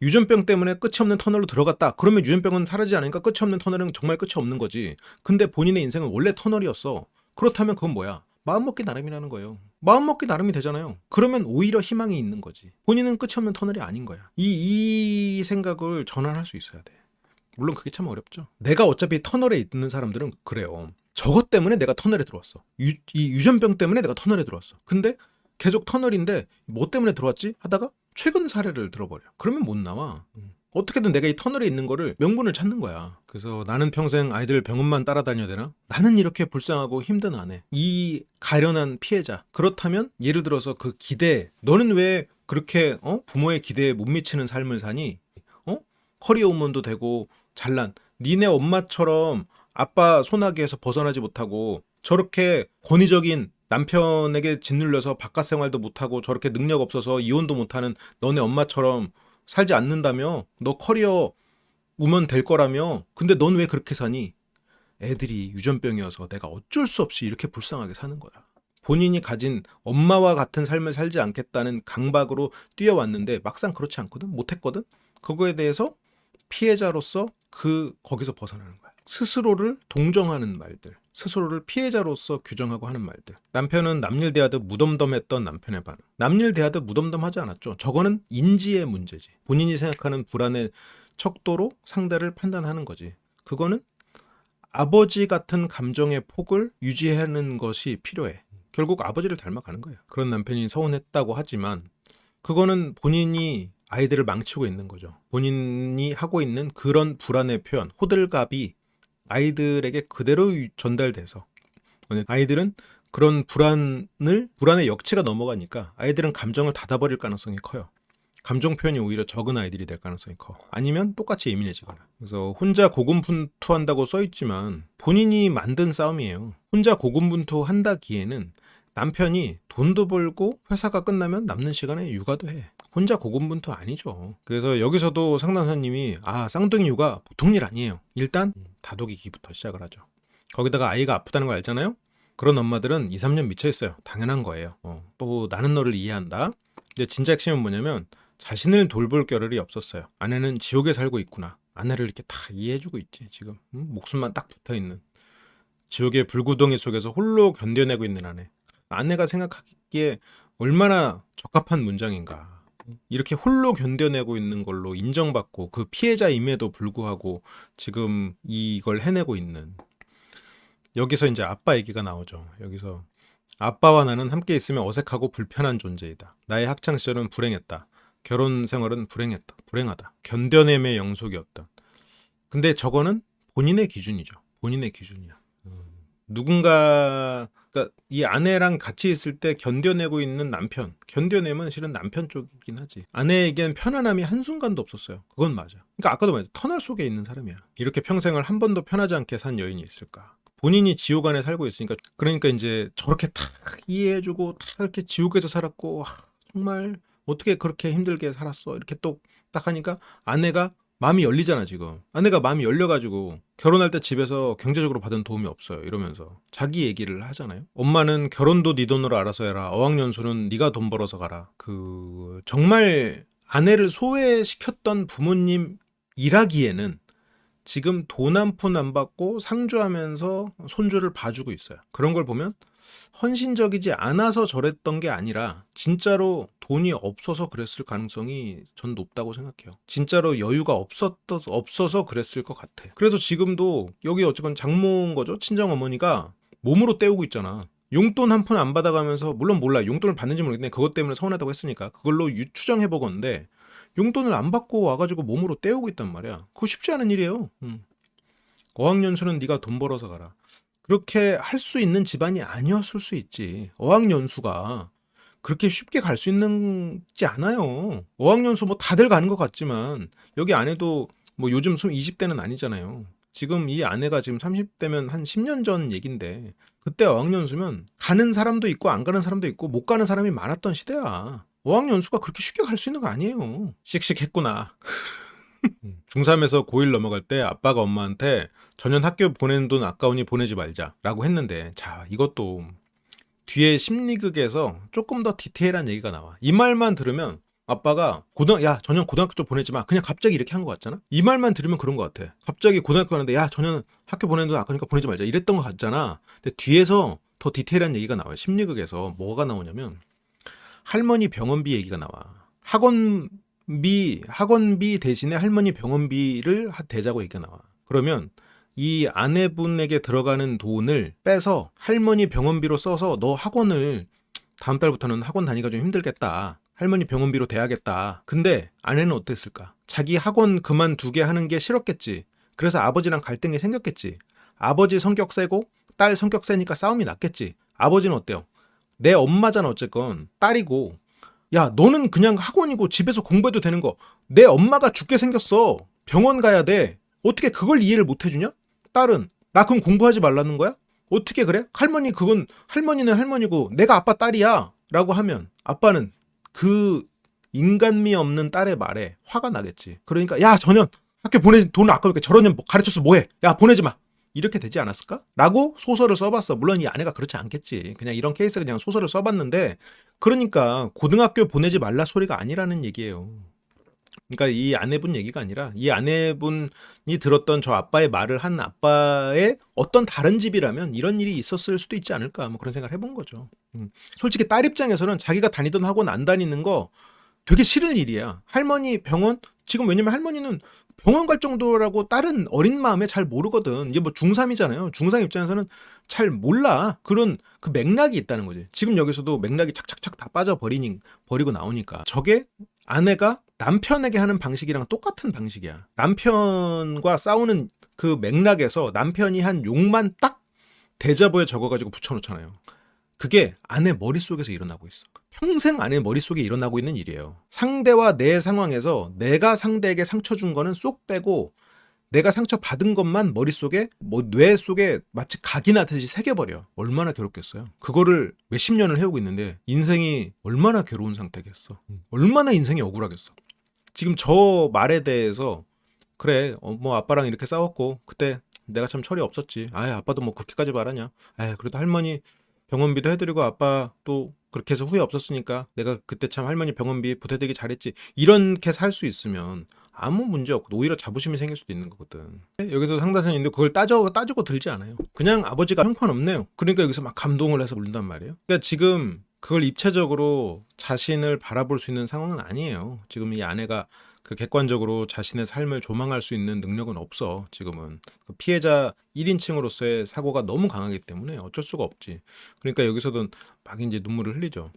[SPEAKER 1] 유전병 때문에 끝이 없는 터널로 들어갔다. 그러면 유전병은 사라지지 않으니까 끝이 없는 터널은 정말 끝이 없는 거지. 근데 본인의 인생은 원래 터널이었어. 그렇다면 그건 뭐야? 마음먹기 나름이라는 거예요. 마음먹기 나름이 되잖아요. 그러면 오히려 희망이 있는 거지. 본인은 끝이 없는 터널이 아닌 거야. 이 생각을 전환할 수 있어야 돼. 물론 그게 참 어렵죠. 내가 어차피 터널에 있는 사람들은 그래요. 저것 때문에 내가 터널에 들어왔어. 이 유전병 때문에 내가 터널에 들어왔어. 근데 계속 터널인데 뭐 때문에 들어왔지? 하다가 최근 사례를 들어버려. 그러면 못 나와. 어떻게든 내가 이 터널에 있는 거를 명분을 찾는 거야. 그래서 나는 평생 아이들 병원만 따라다녀야 되나? 나는 이렇게 불쌍하고 힘든 아내. 이 가련한 피해자. 그렇다면 예를 들어서 그 기대. 너는 왜 그렇게 부모의 기대에 못 미치는 삶을 사니? 커리어 우먼도 되고 잘난. 니네 엄마처럼 아빠 소나기에서 벗어나지 못하고 저렇게 권위적인 남편에게 짓눌려서 바깥 생활도 못하고 저렇게 능력 없어서 이혼도 못하는 너네 엄마처럼 살지 않는다며? 너 커리어 우먼 될 거라며? 근데 넌 왜 그렇게 사니? 애들이 유전병이어서 내가 어쩔 수 없이 이렇게 불쌍하게 사는 거야. 본인이 가진 엄마와 같은 삶을 살지 않겠다는 강박으로 뛰어왔는데 막상 그렇지 않거든? 못했거든? 그거에 대해서 피해자로서 거기서 벗어나는 거야. 스스로를 동정하는 말들, 스스로를 피해자로서 규정하고 하는 말들. 남편은 남일 대하듯 무덤덤했던 남편의 반응. 남일 대하듯 무덤덤하지 않았죠. 저거는 인지의 문제지. 본인이 생각하는 불안의 척도로 상대를 판단하는 거지. 그거는 아버지 같은 감정의 폭을 유지하는 것이 필요해. 결국 아버지를 닮아가는 거예요. 그런 남편이 서운했다고 하지만 그거는 본인이 아이들을 망치고 있는 거죠. 본인이 하고 있는 그런 불안의 표현, 호들갑이 아이들에게 그대로 전달돼서 아이들은 그런 불안의 역치가 넘어가니까 아이들은 감정을 닫아버릴 가능성이 커요. 감정 표현이 오히려 적은 아이들이 될 가능성이 커. 아니면 똑같이 예민해지거나. 그래서 혼자 고군분투한다고 써있지만 본인이 만든 싸움이에요. 혼자 고군분투한다기에는 남편이 돈도 벌고 회사가 끝나면 남는 시간에 육아도 해. 혼자 고군분투 아니죠. 그래서 여기서도 상담사님이 쌍둥이 육아 보통 일 아니에요. 일단 다독이기부터 시작을 하죠. 거기다가 아이가 아프다는 걸 알잖아요. 그런 엄마들은 2, 3년 미쳐있어요. 당연한 거예요. 또 나는 너를 이해한다. 근데 진짜 핵심은 뭐냐면 자신을 돌볼 겨를이 없었어요. 아내는 지옥에 살고 있구나. 아내를 이렇게 다 이해해주고 있지 지금. 목숨만 딱 붙어있는 지옥의 불구덩이 속에서 홀로 견뎌내고 있는 아내. 아내가 생각하기에 얼마나 적합한 문장인가. 이렇게 홀로 견뎌내고 있는 걸로 인정받고 그 피해자임에도 불구하고 지금 이걸 해내고 있는. 여기서 이제 아빠 얘기가 나오죠. 여기서 아빠와 나는 함께 있으면 어색하고 불편한 존재이다. 나의 학창 시절은 불행했다. 결혼 생활은 불행하다. 견뎌냄의 영속이었다. 근데 저거는 본인의 기준이죠. 본인의 기준이야. 누군가 그러니까 이 아내랑 같이 있을 때 견뎌내고 있는 남편. 견뎌내면 실은 남편 쪽이긴 하지. 아내에겐 편안함이 한순간도 없었어요. 그건 맞아. 그러니까 아까도 말했죠. 터널 속에 있는 사람이야. 이렇게 평생을 한 번도 편하지 않게 산 여인이 있을까? 본인이 지옥 안에 살고 있으니까 그러니까 이제 저렇게 탁 이해해주고 탁 이렇게 지옥에서 살았고 정말 어떻게 그렇게 힘들게 살았어 이렇게 또 딱 하니까 아내가 마음이 열리잖아. 지금 아내가 마음이 열려가지고 결혼할 때 집에서 경제적으로 받은 도움이 없어요 이러면서 자기 얘기를 하잖아요. 엄마는 결혼도 네 돈으로 알아서 해라. 어학연수는 네가 돈 벌어서 가라. 정말 아내를 소외시켰던 부모님이라기에는 지금 돈 한 푼 안 받고 상주하면서 손주를 봐주고 있어요. 그런 걸 보면 헌신적이지 않아서 저랬던 게 아니라 진짜로 돈이 없어서 그랬을 가능성이 전 높다고 생각해요. 진짜로 여유가 없어서 그랬을 것 같아. 그래서 지금도 여기 어쨌건 장모인 거죠. 친정어머니가 몸으로 때우고 있잖아. 용돈 한 푼 안 받아가면서 물론 몰라 용돈을 받는지 모르겠는데 그것 때문에 서운하다고 했으니까 그걸로 추정해보건데 용돈을 안 받고 와가지고 몸으로 때우고 있단 말이야. 그거 쉽지 않은 일이에요. 어학연수는 네가 돈 벌어서 가라. 그렇게 할 수 있는 집안이 아니었을 수 있지. 어학연수가 그렇게 쉽게 갈 수 있는지 않아요. 어학연수 뭐 다들 가는 것 같지만 여기 아내도 뭐 요즘 20대는 아니잖아요. 지금 이 아내가 지금 30대면 한 10년 전 얘긴데 그때 어학연수면 가는 사람도 있고 안 가는 사람도 있고 못 가는 사람이 많았던 시대야. 어학연수가 그렇게 쉽게 갈 수 있는 거 아니에요. 씩씩했구나. 중3에서 고1 넘어갈 때 아빠가 엄마한테 전년 학교 보내는 돈 아까우니 보내지 말자 라고 했는데 자 이것도 뒤에 심리극에서 조금 더 디테일한 얘기가 나와. 이 말만 들으면 아빠가 야 전년 고등학교 좀 보내지 마 그냥 갑자기 이렇게 한 것 같잖아. 이 말만 들으면 그런 것 같아. 갑자기 고등학교 가는데 야 전년 학교 보내는 돈 아까우니까 보내지 말자 이랬던 것 같잖아. 근데 뒤에서 더 디테일한 얘기가 나와요. 심리극에서 뭐가 나오냐면 할머니 병원비 얘기가 나와. 학원비 대신에 할머니 병원비를 대자고 얘기가 나와. 그러면 이 아내분에게 들어가는 돈을 빼서 할머니 병원비로 써서 너 학원을 다음 달부터는 학원 다니기가 좀 힘들겠다. 할머니 병원비로 대야겠다. 근데 아내는 어땠을까? 자기 학원 그만두게 하는 게 싫었겠지. 그래서 아버지랑 갈등이 생겼겠지. 아버지 성격 세고 딸 성격 세니까 싸움이 났겠지. 아버지는 어때요? 내 엄마잖아 어쨌건. 딸이고 야 너는 그냥 학원이고 집에서 공부해도 되는 거 내 엄마가 죽게 생겼어. 병원 가야 돼. 어떻게 그걸 이해를 못 해주냐? 딸은 나 그럼 공부하지 말라는 거야? 어떻게 그래? 할머니는 할머니고 내가 아빠 딸이야 라고 하면 아빠는 그 인간미 없는 딸의 말에 화가 나겠지. 그러니까 야 전현 학교 보내지 돈 아까우니까 저런 년 가르쳐서 뭐해? 야 보내지 마. 이렇게 되지 않았을까? 라고 소설을 써봤어. 물론 이 아내가 그렇지 않겠지. 그냥 이런 케이스 그냥 소설을 써봤는데 그러니까 고등학교 보내지 말라 소리가 아니라는 얘기예요. 그러니까 이 아내분 얘기가 아니라 이 아내분이 들었던 저 아빠의 말을 한 아빠의 어떤 다른 집이라면 이런 일이 있었을 수도 있지 않을까 뭐 그런 생각을 해본 거죠. 솔직히 딸 입장에서는 자기가 다니던 학원 안 다니는 거 되게 싫은 일이야. 할머니 병원 지금 왜냐면 할머니는 병원 갈 정도라고 딸은 어린 마음에 잘 모르거든. 이제 뭐 중3이잖아요. 중3 입장에서는 잘 몰라. 그런 그 맥락이 있다는 거지. 지금 여기서도 맥락이 착착착 다 버리고 나오니까 저게 아내가 남편에게 하는 방식이랑 똑같은 방식이야. 남편과 싸우는 그 맥락에서 남편이 한 욕만 딱 대자보에 적어가지고 붙여놓잖아요. 그게 아내 머릿속에서 일어나고 있어. 평생 아내 머릿속에 일어나고 있는 일이에요. 상대와 내 상황에서 내가 상대에게 상처 준 거는 쏙 빼고 내가 상처 받은 것만 머릿속에 뭐 뇌 속에 마치 각이 나듯이 새겨버려. 얼마나 괴롭겠어요. 그거를 몇십 년을 해오고 있는데 인생이 얼마나 괴로운 상태겠어. 얼마나 인생이 억울하겠어. 지금 저 말에 대해서 그래 뭐 아빠랑 이렇게 싸웠고 그때 내가 참 철이 없었지. 아빠도 뭐 그렇게까지 말하냐. 그래도 할머니 병원비도 해드리고 아빠 또 그렇게 해서 후회 없었으니까 내가 그때 참 할머니 병원비 보태드리기 잘했지. 이렇게 살 수 있으면 아무 문제 없고 오히려 자부심이 생길 수도 있는 거거든. 여기서 상담사님인데 그걸 따지고 들지 않아요. 그냥 아버지가 형편없네요. 그러니까 여기서 막 감동을 해서 울단 말이에요. 그러니까 지금 그걸 입체적으로 자신을 바라볼 수 있는 상황은 아니에요. 지금 이 아내가 그 객관적으로 자신의 삶을 조망할 수 있는 능력은 없어. 지금은 그 피해자 1인칭으로서의 사고가 너무 강하기 때문에 어쩔 수가 없지. 그러니까 여기서도 막 이제 눈물을 흘리죠.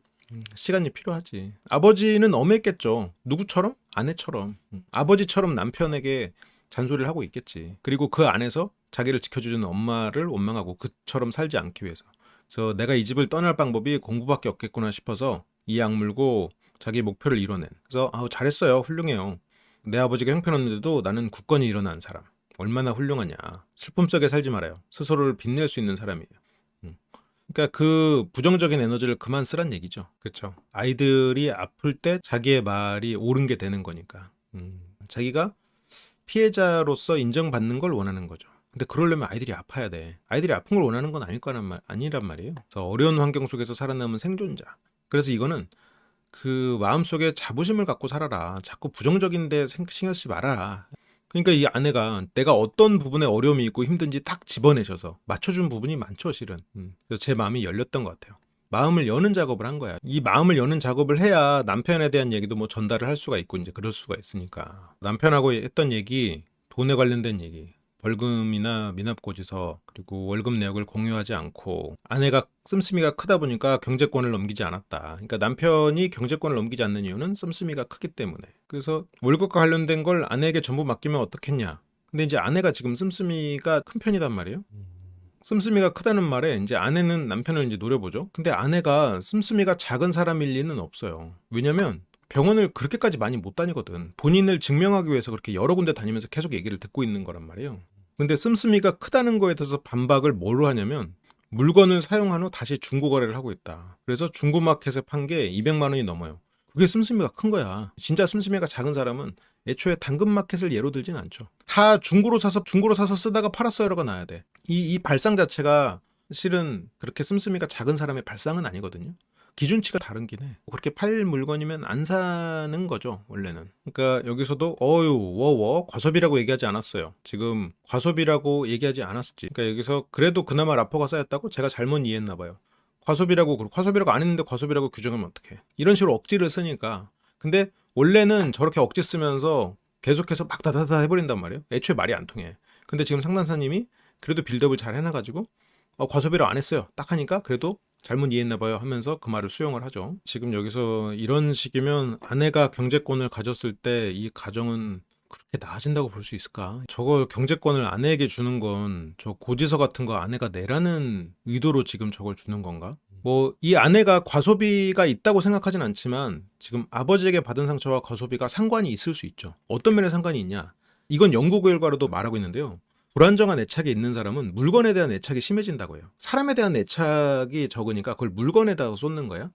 [SPEAKER 1] 시간이 필요하지. 아버지는 엄했겠죠. 누구처럼? 아내처럼. 아버지처럼 남편에게 잔소리를 하고 있겠지. 그리고 그 안에서 자기를 지켜주는 엄마를 원망하고 그처럼 살지 않기 위해서. 그래서 내가 이 집을 떠날 방법이 공부밖에 없겠구나 싶어서 이 악물고 자기 목표를 이뤄낸. 그래서 잘했어요. 훌륭해요. 내 아버지가 형편없는데도 나는 굳건히 일어난 사람. 얼마나 훌륭하냐. 슬픔 속에 살지 말아요. 스스로를 빛낼 수 있는 사람이에요. 그러니까 그 부정적인 에너지를 그만 쓰란 얘기죠. 그렇죠. 아이들이 아플 때 자기의 말이 옳은 게 되는 거니까. 자기가 피해자로서 인정받는 걸 원하는 거죠. 근데 그러려면 아이들이 아파야 돼. 아이들이 아픈 걸 원하는 건 아니란 말이에요. 그래서 어려운 환경 속에서 살아남은 생존자. 그래서 이거는 그 마음속에 자부심을 갖고 살아라. 자꾸 부정적인 데 신경 쓰지 말아라. 그러니까 이 아내가 내가 어떤 부분에 어려움이 있고 힘든지 딱 집어내셔서 맞춰준 부분이 많죠, 실은. 그래서 제 마음이 열렸던 것 같아요. 마음을 여는 작업을 한 거야. 이 마음을 여는 작업을 해야 남편에 대한 얘기도 뭐 전달을 할 수가 있고 이제 그럴 수가 있으니까. 남편하고 했던 얘기, 돈에 관련된 얘기, 벌금이나 미납고지서 그리고 월급 내역을 공유하지 않고 아내가 씀씀이가 크다 보니까 경제권을 넘기지 않았다. 그러니까 남편이 경제권을 넘기지 않는 이유는 씀씀이가 크기 때문에. 그래서 월급과 관련된 걸 아내에게 전부 맡기면 어떻겠냐. 근데 이제 아내가 지금 씀씀이가 큰 편이단 말이에요. 씀씀이가 크다는 말에 이제 아내는 남편을 이제 노려보죠. 근데 아내가 씀씀이가 작은 사람일 리는 없어요. 왜냐면 병원을 그렇게까지 많이 못 다니거든. 본인을 증명하기 위해서 그렇게 여러 군데 다니면서 계속 얘기를 듣고 있는 거란 말이에요. 근데 씀씀이가 크다는 거에 대해서 반박을 뭐로 하냐면 물건을 사용한 후 다시 중고 거래를 하고 있다. 그래서 중고마켓에 판 게 200만 원이 넘어요. 그게 씀씀이가 큰 거야. 진짜 씀씀이가 작은 사람은 애초에 당근마켓을 예로 들진 않죠. 다 중고로 사서 쓰다가 팔았어요라고 나야 돼. 이 발상 자체가 실은 그렇게 씀씀이가 작은 사람의 발상은 아니거든요. 기준치가 다른긴 해. 그렇게 팔 물건이면 안 사는 거죠, 원래는. 그러니까 여기서도 과소비라고 얘기하지 않았어요. 지금 과소비라고 얘기하지 않았지. 그러니까 여기서 그래도 그나마 라포가 쌓였다고 제가 잘못 이해했나 봐요. 과소비라고 안 했는데 과소비라고 규정하면 어떡해. 이런 식으로 억지를 쓰니까. 근데 원래는 저렇게 억지 쓰면서 계속해서 막 다다다 해버린단 말이에요. 애초에 말이 안 통해. 근데 지금 상담사님이 그래도 빌드업을 잘 해놔가지고 과소비를 안 했어요. 딱 하니까 그래도 잘못 이해했나 봐요 하면서 그 말을 수용을 하죠. 지금 여기서 이런 식이면 아내가 경제권을 가졌을 때 이 가정은 그렇게 나아진다고 볼 수 있을까? 저거 경제권을 아내에게 주는 건 저 고지서 같은 거 아내가 내라는 의도로 지금 저걸 주는 건가? 뭐 이 아내가 과소비가 있다고 생각하진 않지만 지금 아버지에게 받은 상처와 과소비가 상관이 있을 수 있죠. 어떤 면에 상관이 있냐? 이건 연구 결과로도 말하고 있는데요. 불안정한 애착이 있는 사람은 물건에 대한 애착이 심해진다고 해요. 사람에 대한 애착이 적으니까 그걸 물건에다가 쏟는 거야.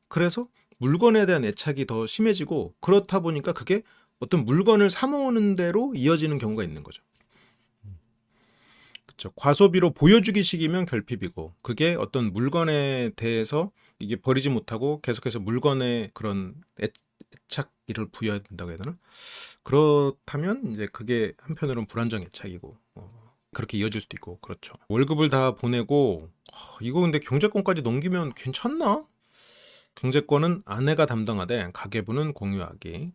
[SPEAKER 1] 그래서 물건에 대한 애착이 더 심해지고 그렇다 보니까 그게 어떤 물건을 사모으는 대로 이어지는 경우가 있는 거죠. 그렇죠. 과소비로 보여주기식이면 결핍이고 그게 어떤 물건에 대해서 이게 버리지 못하고 계속해서 물건의 그런 애착 일을 부여해야 된다고 해야 되나? 그렇다면 이제 그게 한편으로는 불안정 애착이고 그렇게 이어질 수도 있고 그렇죠. 월급을 다 보내고 이거 근데 경제권까지 넘기면 괜찮나? 경제권은 아내가 담당하되 가계부는 공유하기.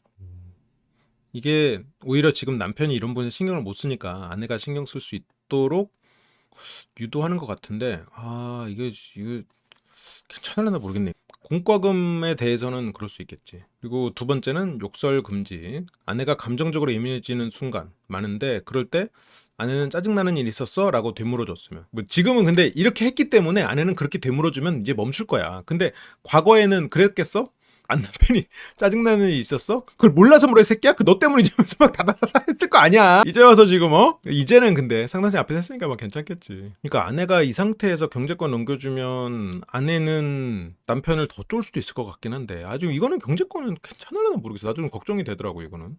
[SPEAKER 1] 이게 오히려 지금 남편이 이런 부분에 신경을 못 쓰니까 아내가 신경 쓸 수 있도록 유도하는 것 같은데 이거 괜찮을려나 모르겠네. 공과금에 대해서는 그럴 수 있겠지. 그리고 두 번째는 욕설 금지. 아내가 감정적으로 예민해지는 순간 많은데 그럴 때 아내는 짜증나는 일 있었어? 라고 되물어줬으면. 뭐 지금은 근데 이렇게 했기 때문에 아내는 그렇게 되물어주면 이제 멈출 거야. 근데 과거에는 그랬겠어? 안 남편이 짜증나는 일 있었어? 그걸 몰라서 뭐래 새끼야? 그 너 때문이지 막 다다다다 했을 거 아니야. 이제 와서 지금 이제는 근데 상담실 앞에서 했으니까 막 괜찮겠지. 그러니까 아내가 이 상태에서 경제권 넘겨주면 아내는 남편을 더 쫄 수도 있을 것 같긴 한데 아주 이거는 경제권은 괜찮을려나 모르겠어. 나중에 걱정이 되더라고 이거는.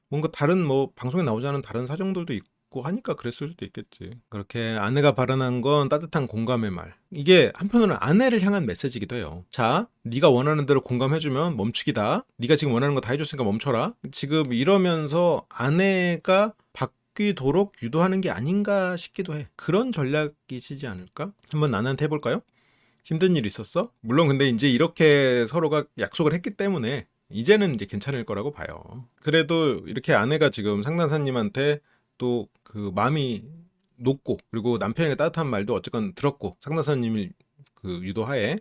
[SPEAKER 1] 뭔가 다른 뭐 방송에 나오지 않은 다른 사정들도 있고 하니까 그랬을 수도 있겠지. 그렇게 아내가 발언한 건 따뜻한 공감의 말. 이게 한편으로는 아내를 향한 메시지이기도 해요. 자, 네가 원하는 대로 공감해주면 멈추기다. 네가 지금 원하는 거 다 해줬으니까 멈춰라. 지금 이러면서 아내가 바뀌도록 유도하는 게 아닌가 싶기도 해. 그런 전략이시지 않을까? 한번 아내한테 해볼까요? 힘든 일 있었어? 물론 근데 이제 이렇게 서로가 약속을 했기 때문에 이제는 이제 괜찮을 거라고 봐요. 그래도 이렇게 아내가 지금 상담사님한테 또 그 마음이 높고 그리고 남편에게 따뜻한 말도 어쨌건 들었고 상담사님이 그 유도하에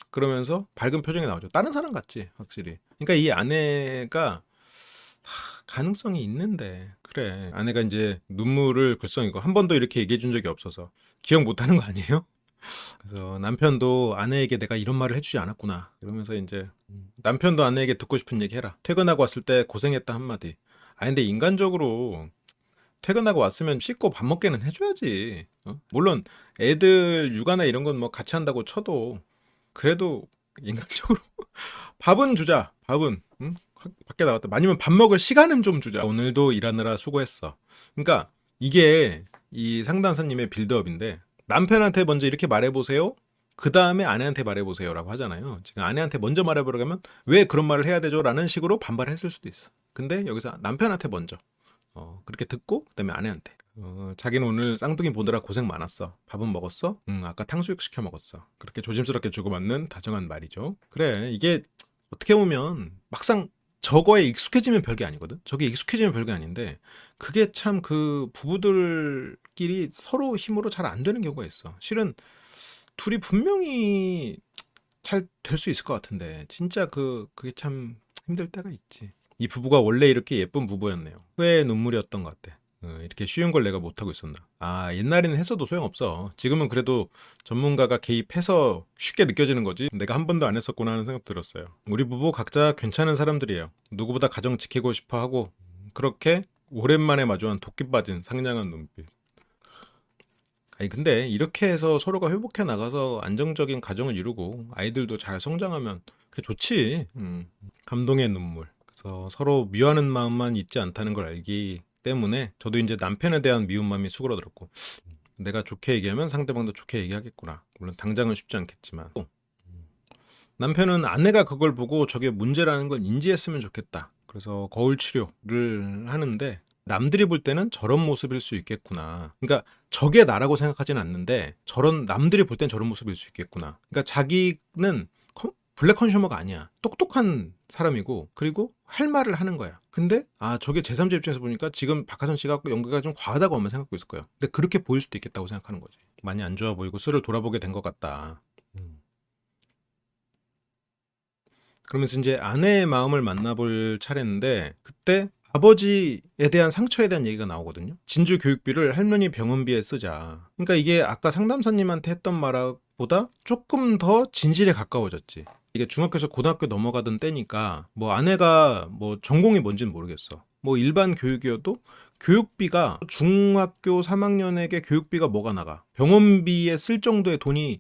[SPEAKER 1] 그러면서 밝은 표정이 나오죠. 다른 사람 같지 확실히. 그러니까 이 아내가 가능성이 있는데 그래 아내가 이제 눈물을 글썽이고 한 번도 이렇게 얘기해 준 적이 없어서 기억 못하는 거 아니에요? 그래서 남편도 아내에게 내가 이런 말을 해주지 않았구나. 그러면서 이제 남편도 아내에게 듣고 싶은 얘기 해라. 퇴근하고 왔을 때 고생했다 한마디. 근데 인간적으로 퇴근하고 왔으면 씻고 밥 먹게는 해줘야지. 물론 애들 육아나 이런 건 뭐 같이 한다고 쳐도 그래도 인간적으로 밥은 주자. 밥은 밖에 나갔다. 아니면 밥 먹을 시간은 좀 주자. 오늘도 일하느라 수고했어. 그러니까 이게 이 상담사님의 빌드업인데 남편한테 먼저 이렇게 말해보세요. 그 다음에 아내한테 말해보세요라고 하잖아요. 지금 아내한테 먼저 말해보려고 하면 왜 그런 말을 해야 되죠? 라는 식으로 반발했을 수도 있어. 근데 여기서 남편한테 먼저 그렇게 듣고 그 다음에 아내한테 자기는 오늘 쌍둥이 보느라 고생 많았어. 밥은 먹었어? 아까 탕수육 시켜 먹었어. 그렇게 조심스럽게 주고받는 다정한 말이죠. 그래 이게 어떻게 보면 막상 저거에 익숙해지면 별게 아니거든. 저게 익숙해지면 별게 아닌데 그게 참 그 부부들끼리 서로 힘으로 잘 안 되는 경우가 있어. 실은 둘이 분명히 잘 될 수 있을 것 같은데 진짜 그게 참 힘들 때가 있지. 이 부부가 원래 이렇게 예쁜 부부였네요. 후회의 눈물이었던 것 같아. 이렇게 쉬운 걸 내가 못하고 있었나. 옛날에는 했어도 소용없어. 지금은 그래도 전문가가 개입해서 쉽게 느껴지는 거지. 내가 한 번도 안 했었구나 하는 생각 들었어요. 우리 부부 각자 괜찮은 사람들이에요. 누구보다 가정 지키고 싶어 하고 그렇게 오랜만에 마주한 도끼 빠진 상냥한 눈빛. 근데 이렇게 해서 서로가 회복해 나가서 안정적인 가정을 이루고 아이들도 잘 성장하면 그게 좋지. 감동의 눈물. 그래서 서로 미워하는 마음만 있지 않다는 걸 알기 때문에 저도 이제 남편에 대한 미운 마음이 수그러들었고 내가 좋게 얘기하면 상대방도 좋게 얘기하겠구나. 물론 당장은 쉽지 않겠지만 또 남편은 아내가 그걸 보고 저게 문제라는 걸 인지했으면 좋겠다. 그래서 거울 치료를 하는데 남들이 볼 때는 저런 모습일 수 있겠구나. 그러니까 저게 나라고 생각하지는 않는데 저런 남들이 볼 땐 저런 모습일 수 있겠구나. 그러니까 자기는 블랙 컨슈머가 아니야. 똑똑한 사람이고 그리고 할 말을 하는 거야. 근데 저게 제3자 입장에서 보니까 지금 박하선 씨가 연기가 좀 과하다고 아마 생각하고 있을 거예요. 근데 그렇게 보일 수도 있겠다고 생각하는 거지. 많이 안 좋아 보이고 스스로 돌아보게 된 것 같다. 그러면서 이제 아내의 마음을 만나볼 차례인데 그때 아버지에 대한 상처에 대한 얘기가 나오거든요. 진주 교육비를 할머니 병원비에 쓰자. 그러니까 이게 아까 상담사님한테 했던 말보다 조금 더 진실에 가까워졌지. 이게 중학교에서 고등학교 넘어가던 때니까 뭐 아내가 뭐 전공이 뭔지는 모르겠어. 뭐 일반 교육이어도 교육비가 중학교 3학년에게 교육비가 뭐가 나가? 병원비에 쓸 정도의 돈이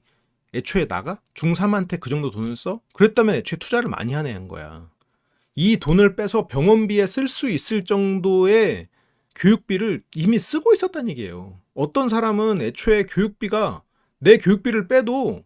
[SPEAKER 1] 애초에 나가? 중3한테 그 정도 돈을 써? 그랬다면 애초에 투자를 많이 하네 한 거야. 이 돈을 빼서 병원비에 쓸 수 있을 정도의 교육비를 이미 쓰고 있었다는 얘기예요. 어떤 사람은 애초에 내 교육비를 빼도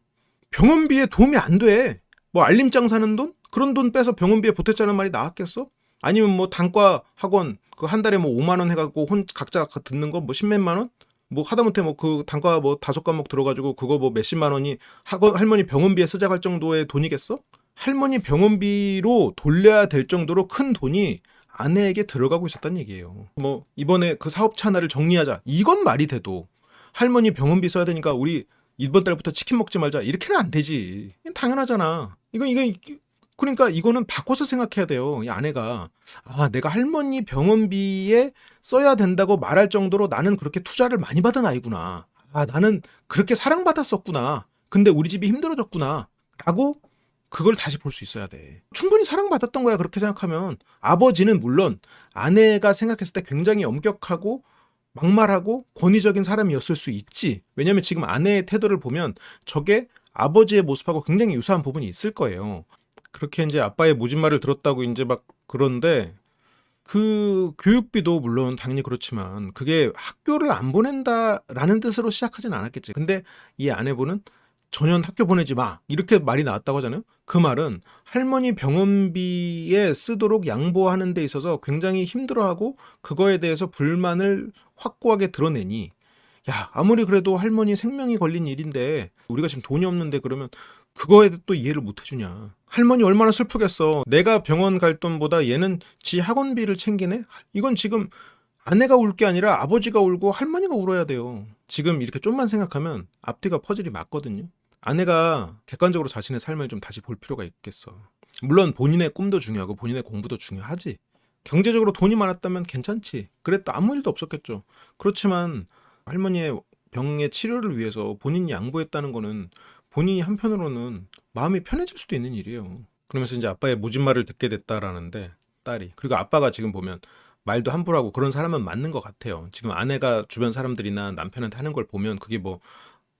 [SPEAKER 1] 병원비에 도움이 안 돼. 뭐 알림장 사는 돈? 그런 돈 빼서 병원비에 보탰자는 말이 나왔겠어? 아니면 뭐 단과 학원 그 한 달에 뭐 5만 원 해갖고 각자 듣는 거 뭐 10몇만 원? 뭐 하다못해 뭐 그 단과 뭐 5과목 들어가지고 그거 뭐 몇십만 원이 학원 할머니 병원비에 쓰자갈 정도의 돈이겠어? 할머니 병원비로 돌려야 될 정도로 큰 돈이 아내에게 들어가고 있었단 얘기예요. 뭐 이번에 그 사업차 하나를 정리하자 이건 말이 돼도 할머니 병원비 써야 되니까 우리 이번 달부터 치킨 먹지 말자 이렇게는 안 되지. 이건 당연하잖아. 이건 그러니까 이거는 바꿔서 생각해야 돼요. 이 아내가 내가 할머니 병원비에 써야 된다고 말할 정도로 나는 그렇게 투자를 많이 받은 아이구나. 나는 그렇게 사랑받았었구나. 근데 우리 집이 힘들어졌구나. 라고 그걸 다시 볼 수 있어야 돼. 충분히 사랑받았던 거야. 그렇게 생각하면. 아버지는 물론 아내가 생각했을 때 굉장히 엄격하고 막말하고 권위적인 사람이었을 수 있지. 왜냐면 지금 아내의 태도를 보면 저게 아버지의 모습하고 굉장히 유사한 부분이 있을 거예요. 그렇게 이제 아빠의 모진 말을 들었다고 이제 막 그런데 그 교육비도 물론 당연히 그렇지만 그게 학교를 안 보낸다라는 뜻으로 시작하진 않았겠지. 근데 이 아내분은 전혀 학교 보내지 마 이렇게 말이 나왔다고 하잖아요. 그 말은 할머니 병원비에 쓰도록 양보하는 데 있어서 굉장히 힘들어하고 그거에 대해서 불만을 확고하게 드러내니 야 아무리 그래도 할머니 생명이 걸린 일인데 우리가 지금 돈이 없는데 그러면 그거에 또 이해를 못 해주냐. 할머니 얼마나 슬프겠어. 내가 병원 갈 돈보다 얘는 지 학원비를 챙기네. 이건 지금 아내가 울 게 아니라 아버지가 울고 할머니가 울어야 돼요. 지금 이렇게 좀만 생각하면 앞뒤가 퍼즐이 맞거든요. 아내가 객관적으로 자신의 삶을 좀 다시 볼 필요가 있겠어. 물론 본인의 꿈도 중요하고 본인의 공부도 중요하지. 경제적으로 돈이 많았다면 괜찮지. 그랬다 아무 일도 없었겠죠. 그렇지만 할머니의 병의 치료를 위해서 본인이 양보했다는 거는 본인이 한편으로는 마음이 편해질 수도 있는 일이에요. 그러면서 이제 아빠의 모진 말을 듣게 됐다라는데 딸이. 그리고 아빠가 지금 보면 말도 함부로 하고 그런 사람은 맞는 것 같아요. 지금 아내가 주변 사람들이나 남편한테 하는 걸 보면 그게 뭐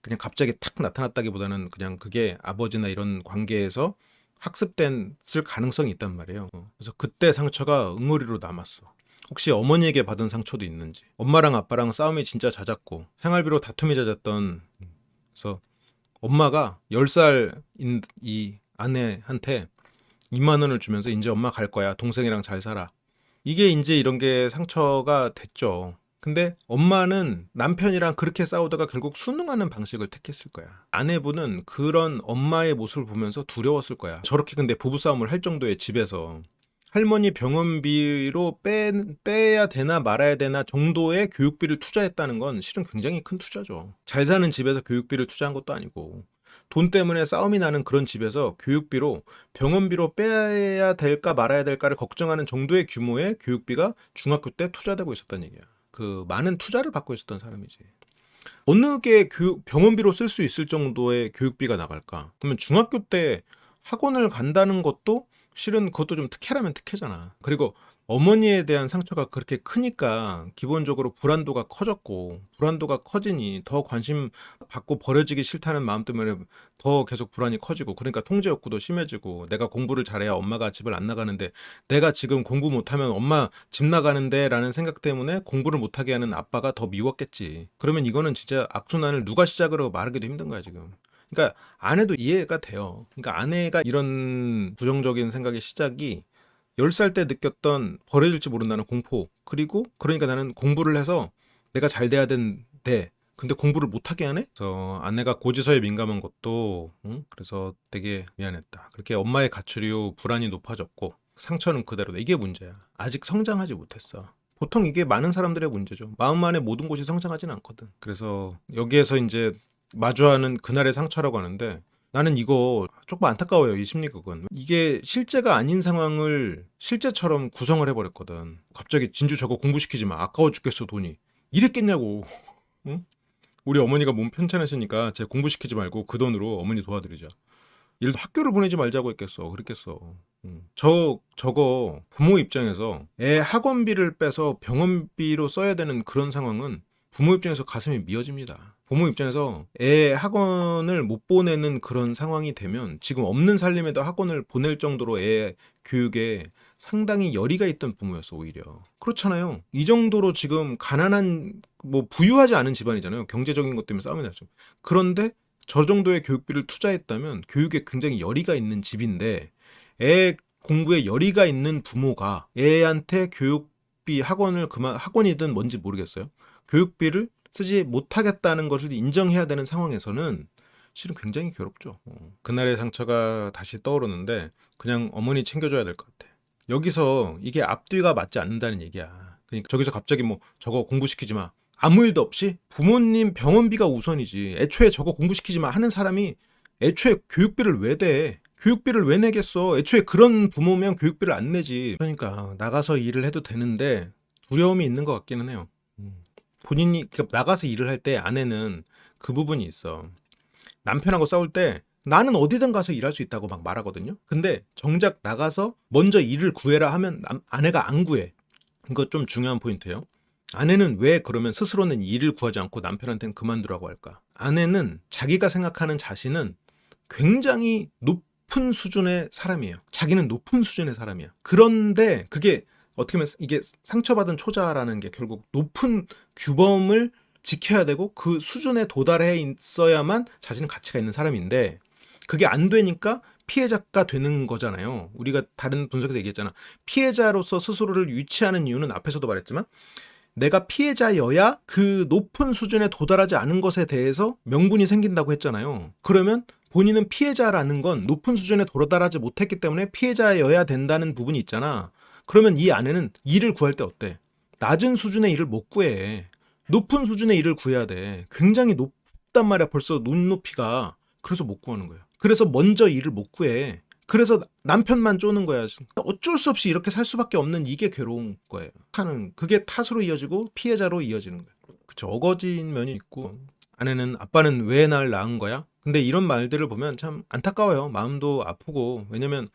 [SPEAKER 1] 그냥 갑자기 탁 나타났다기보다는 그냥 그게 아버지나 이런 관계에서 학습됐을 가능성이 있단 말이에요. 그래서 그때 상처가 응어리로 남았어. 혹시 어머니에게 받은 상처도 있는지. 엄마랑 아빠랑 싸움이 진짜 잦았고 생활비로 다툼이 잦았던. 그래서 엄마가 10살인 이 아내한테 2만 원을 주면서 이제 엄마 갈 거야. 동생이랑 잘 살아. 이게 이제 이런 게 상처가 됐죠. 근데 엄마는 남편이랑 그렇게 싸우다가 결국 순응하는 방식을 택했을 거야. 아내분은 그런 엄마의 모습을 보면서 두려웠을 거야. 저렇게 근데 부부싸움을 할 정도의 집에서 할머니 병원비로 빼야 되나 말아야 되나 정도의 교육비를 투자했다는 건 실은 굉장히 큰 투자죠. 잘 사는 집에서 교육비를 투자한 것도 아니고 돈 때문에 싸움이 나는 그런 집에서 교육비로 병원비로 빼야 될까 말아야 될까를 걱정하는 정도의 규모의 교육비가 중학교 때 투자되고 있었다는 얘기야. 그 많은 투자를 받고 있었던 사람이지. 어느 게 병원비로 쓸 수 있을 정도의 교육비가 나갈까? 그러면 중학교 때 학원을 간다는 것도 실은 그것도 좀 특혜라면 특혜잖아. 그리고 어머니에 대한 상처가 그렇게 크니까 기본적으로 불안도가 커졌고 불안도가 커지니 더 관심 받고 버려지기 싫다는 마음 때문에 더 계속 불안이 커지고 그러니까 통제 욕구도 심해지고 내가 공부를 잘해야 엄마가 집을 안 나가는데 내가 지금 공부 못하면 엄마 집 나가는데 라는 생각 때문에 공부를 못하게 하는 아빠가 더 미웠겠지. 그러면 이거는 진짜 악순환을 누가 시작으로 말하기도 힘든 거야 지금. 그러니까 아내도 이해가 돼요. 그러니까 아내가 이런 부정적인 생각의 시작이 10살 때 느꼈던 버려질지 모른다는 공포. 그리고 그러니까 나는 공부를 해서 내가 잘 돼야 된대. 근데 공부를 못하게 하네? 그래서 아내가 고지서에 민감한 것도 그래서 되게 미안했다. 그렇게 엄마의 가출 이후 불안이 높아졌고 상처는 그대로다. 이게 문제야. 아직 성장하지 못했어. 보통 이게 많은 사람들의 문제죠. 마음 안에 모든 곳이 성장하진 않거든. 그래서 여기에서 이제 마주하는 그날의 상처라고 하는데 나는 이거 조금 안타까워요. 이 심리극은. 이게 실제가 아닌 상황을 실제처럼 구성을 해버렸거든. 갑자기 진주 저거 공부시키지 마. 아까워 죽겠어 돈이. 이랬겠냐고. 응? 우리 어머니가 몸 편찮으시니까 제 공부시키지 말고 그 돈으로 어머니 도와드리자. 예를 들어 학교를 보내지 말자고 했겠어. 그랬겠어. 저거 부모 입장에서 애 학원비를 빼서 병원비로 써야 되는 그런 상황은 부모 입장에서 가슴이 미어집니다. 부모 입장에서 애 학원을 못 보내는 그런 상황이 되면 지금 없는 살림에도 학원을 보낼 정도로 애 교육에 상당히 열의가 있던 부모였어 오히려. 그렇잖아요. 이 정도로 지금 가난한 뭐 부유하지 않은 집안이잖아요. 경제적인 것 때문에 싸움이 나죠. 그런데 저 정도의 교육비를 투자했다면 교육에 굉장히 열의가 있는 집인데 애 공부에 열의가 있는 부모가 애한테 교육비 학원이든 뭔지 모르겠어요. 교육비를 쓰지 못하겠다는 것을 인정해야 되는 상황에서는 실은 굉장히 괴롭죠. 그날의 상처가 다시 떠오르는데 그냥 어머니 챙겨줘야 될 것 같아. 여기서 이게 앞뒤가 맞지 않는다는 얘기야. 그러니까 저기서 갑자기 뭐 저거 공부시키지 마. 아무 일도 없이 부모님 병원비가 우선이지. 애초에 저거 공부시키지 마 하는 사람이 애초에 교육비를 왜 대? 교육비를 왜 내겠어? 애초에 그런 부모면 교육비를 안 내지. 그러니까 나가서 일을 해도 되는데 두려움이 있는 것 같기는 해요. 본인이 그러니까 나가서 일을 할 때 아내는 그 부분이 있어. 남편하고 싸울 때 나는 어디든 가서 일할 수 있다고 막 말하거든요. 근데 정작 나가서 먼저 일을 구해라 하면 아내가 안 구해. 이거 좀 중요한 포인트예요. 아내는 왜 그러면 스스로는 일을 구하지 않고 남편한테는 그만두라고 할까? 아내는 자기가 생각하는 자신은 굉장히 높은 수준의 사람이에요. 자기는 높은 수준의 사람이야. 그런데 그게 어떻게 보면 이게 상처받은 초자라는 게 결국 높은 규범을 지켜야 되고 그 수준에 도달해 있어야만 자신은 가치가 있는 사람인데 그게 안 되니까 피해자가 되는 거잖아요. 우리가 다른 분석에서 얘기했잖아. 피해자로서 스스로를 유치하는 이유는 앞에서도 말했지만 내가 피해자여야 그 높은 수준에 도달하지 않은 것에 대해서 명분이 생긴다고 했잖아요. 그러면 본인은 피해자라는 건 높은 수준에 도달하지 못했기 때문에 피해자여야 된다는 부분이 있잖아. 그러면 이 아내는 일을 구할 때 어때? 낮은 수준의 일을 못 구해. 높은 수준의 일을 구해야 돼. 굉장히 높단 말이야. 벌써 눈높이가. 그래서 못 구하는 거야. 그래서 먼저 일을 못 구해. 그래서 남편만 쪼는 거야. 어쩔 수 없이 이렇게 살 수밖에 없는 이게 괴로운 거예요. 하는 그게 탓으로 이어지고 피해자로 이어지는 거예요. 그쵸. 어거진 면이 있고 아내는 아빠는 왜 날 낳은 거야? 근데 이런 말들을 보면 참 안타까워요. 마음도 아프고 왜냐면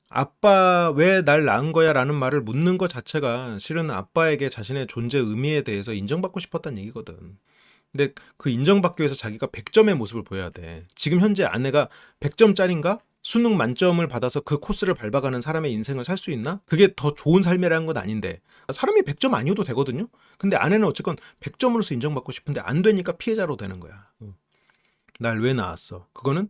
[SPEAKER 1] 아빠 왜 날 낳은 거야? 라는 말을 묻는 것 자체가 실은 아빠에게 자신의 존재 의미에 대해서 인정받고 싶었다는 얘기거든. 근데 그 인정받기 위해서 자기가 100점의 모습을 보여야 돼. 지금 현재 아내가 100점짜리인가? 수능 만점을 받아서 그 코스를 밟아가는 사람의 인생을 살 수 있나? 그게 더 좋은 삶이라는 건 아닌데 사람이 100점 아니어도 되거든요? 근데 아내는 어쨌건 100점으로서 인정받고 싶은데 안 되니까 피해자로 되는 거야. 날 왜 낳았어? 그거는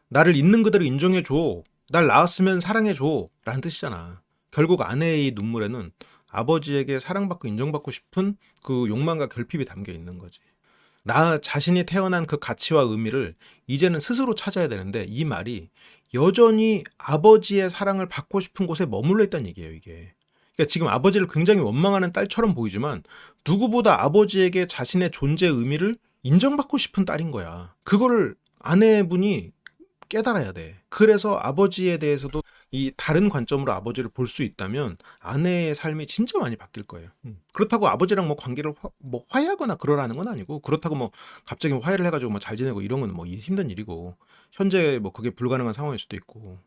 [SPEAKER 1] 나를 있는 그대로 인정해줘. 날 낳았으면 사랑해줘. 라는 뜻이잖아. 결국 아내의 눈물에는 아버지에게 사랑받고 인정받고 싶은 그 욕망과 결핍이 담겨 있는 거지. 나 자신이 태어난 그 가치와 의미를 이제는 스스로 찾아야 되는데 이 말이 여전히 아버지의 사랑을 받고 싶은 곳에 머물러 있다는 얘기예요, 이게. 그러니까 지금 아버지를 굉장히 원망하는 딸처럼 보이지만 누구보다 아버지에게 자신의 존재 의미를 인정받고 싶은 딸인 거야. 그거를 아내분이 깨달아야 돼. 그래서 아버지에 대해서도 이 다른 관점으로 아버지를 볼 수 있다면 아내의 삶이 진짜 많이 바뀔 거예요. 그렇다고 아버지랑 뭐 관계를 뭐 화해하거나 그러라는 건 아니고 그렇다고 뭐 갑자기 뭐 화해를 해가지고 뭐 잘 지내고 이런 건 뭐 힘든 일이고 현재 뭐 그게 불가능한 상황일 수도 있고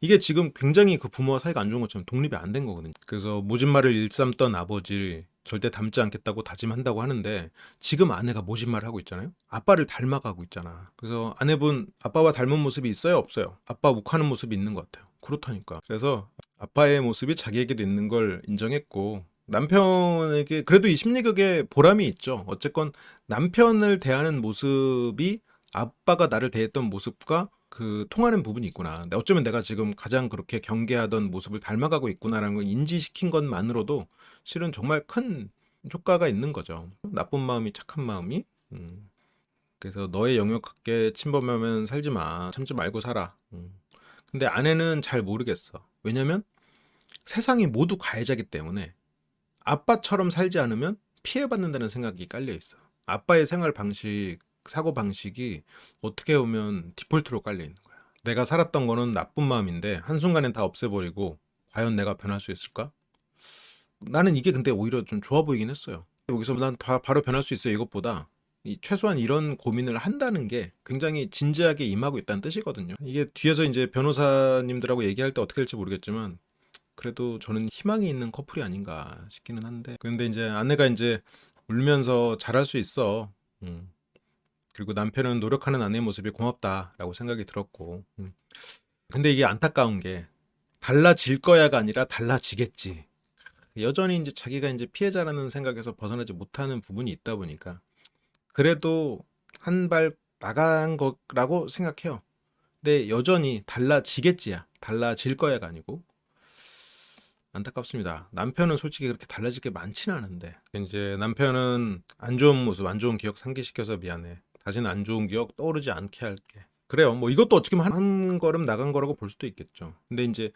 [SPEAKER 1] 이게 지금 굉장히 그 부모와 사이가 안 좋은 것처럼 독립이 안 된 거거든요. 그래서 모진 말을 일삼던 아버지 절대 닮지 않겠다고 다짐한다고 하는데 지금 아내가 모진 말을 하고 있잖아요. 아빠를 닮아가고 있잖아. 그래서 아내분 아빠와 닮은 모습이 있어요, 없어요? 아빠 욱하는 모습이 있는 것 같아요. 그렇다니까. 그래서 아빠의 모습이 자기에게도 있는 걸 인정했고 남편에게 그래도 이 심리극에 보람이 있죠. 어쨌건 남편을 대하는 모습이 아빠가 나를 대했던 모습과 그 통하는 부분이 있구나. 근데 어쩌면 내가 지금 가장 그렇게 경계하던 모습을 닮아가고 있구나라는 걸 인지시킨 것만으로도 실은 정말 큰 효과가 있는 거죠. 나쁜 마음이 착한 마음이. 그래서 너의 영역밖에 침범하면 살지 마. 참지 말고 살아. 근데 아내는 잘 모르겠어. 왜냐면 세상이 모두 가해자기 때문에 아빠처럼 살지 않으면 피해받는다는 생각이 깔려 있어. 아빠의 생활 방식, 사고 방식이 어떻게 보면 디폴트로 깔려 있는 거야. 내가 살았던 거는 나쁜 마음인데 한순간엔 다 없애버리고 과연 내가 변할 수 있을까? 나는 이게 근데 오히려 좀 좋아 보이긴 했어요. 여기서 난 다 바로 변할 수 있어요 이것보다 최소한 이런 고민을 한다는 게 굉장히 진지하게 임하고 있다는 뜻이거든요. 이게 뒤에서 이제 변호사님들하고 얘기할 때 어떻게 될지 모르겠지만 그래도 저는 희망이 있는 커플이 아닌가 싶기는 한데 근데 이제 아내가 이제 울면서 잘할 수 있어. 그리고 남편은 노력하는 아내의 모습이 고맙다라고 생각이 들었고 근데 이게 안타까운 게 달라질 거야가 아니라 달라지겠지. 여전히 이제 자기가 이제 피해자라는 생각에서 벗어나지 못하는 부분이 있다 보니까 그래도 한 발 나간 거라고 생각해요. 근데 여전히 달라지겠지야. 달라질 거야가 아니고 안타깝습니다. 남편은 솔직히 그렇게 달라질 게 많지는 않은데 이제 남편은 안 좋은 모습, 안 좋은 기억 상기시켜서 미안해. 다시는 안 좋은 기억 떠오르지 않게 할게. 그래요. 뭐 이것도 어떻게 보면 한 걸음 나간 거라고 볼 수도 있겠죠. 근데 이제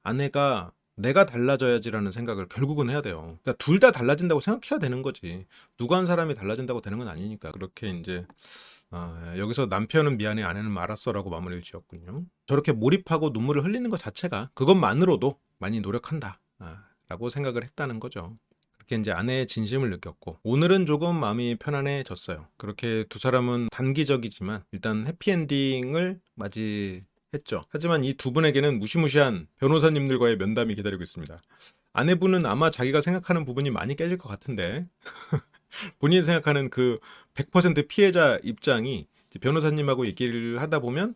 [SPEAKER 1] 아내가 내가 달라져야지라는 생각을 결국은 해야 돼요. 그러니까 둘 다 달라진다고 생각해야 되는 거지. 누가 한 사람이 달라진다고 되는 건 아니니까. 그렇게 이제 여기서 남편은 미안해, 아내는 알았어라고 마무리를 지었군요. 저렇게 몰입하고 눈물을 흘리는 것 자체가 그것만으로도 많이 노력한다 라고 생각을 했다는 거죠. 그렇게 이제 아내의 진심을 느꼈고 오늘은 조금 마음이 편안해졌어요. 그렇게 두 사람은 단기적이지만 일단 해피엔딩을 맞이했죠. 하지만 이 두 분에게는 무시무시한 변호사님들과의 면담이 기다리고 있습니다. 아내분은 아마 자기가 생각하는 부분이 많이 깨질 것 같은데 본인이 생각하는 그 100% 피해자 입장이 이제 변호사님하고 얘기를 하다 보면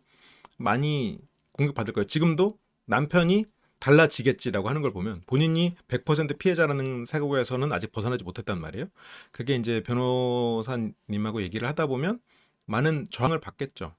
[SPEAKER 1] 많이 공격받을 거예요. 지금도 남편이 달라지겠지라고 하는 걸 보면 본인이 100% 피해자라는 사고에서는 아직 벗어나지 못했단 말이에요. 그게 이제 변호사님하고 얘기를 하다 보면 많은 저항을 받겠죠.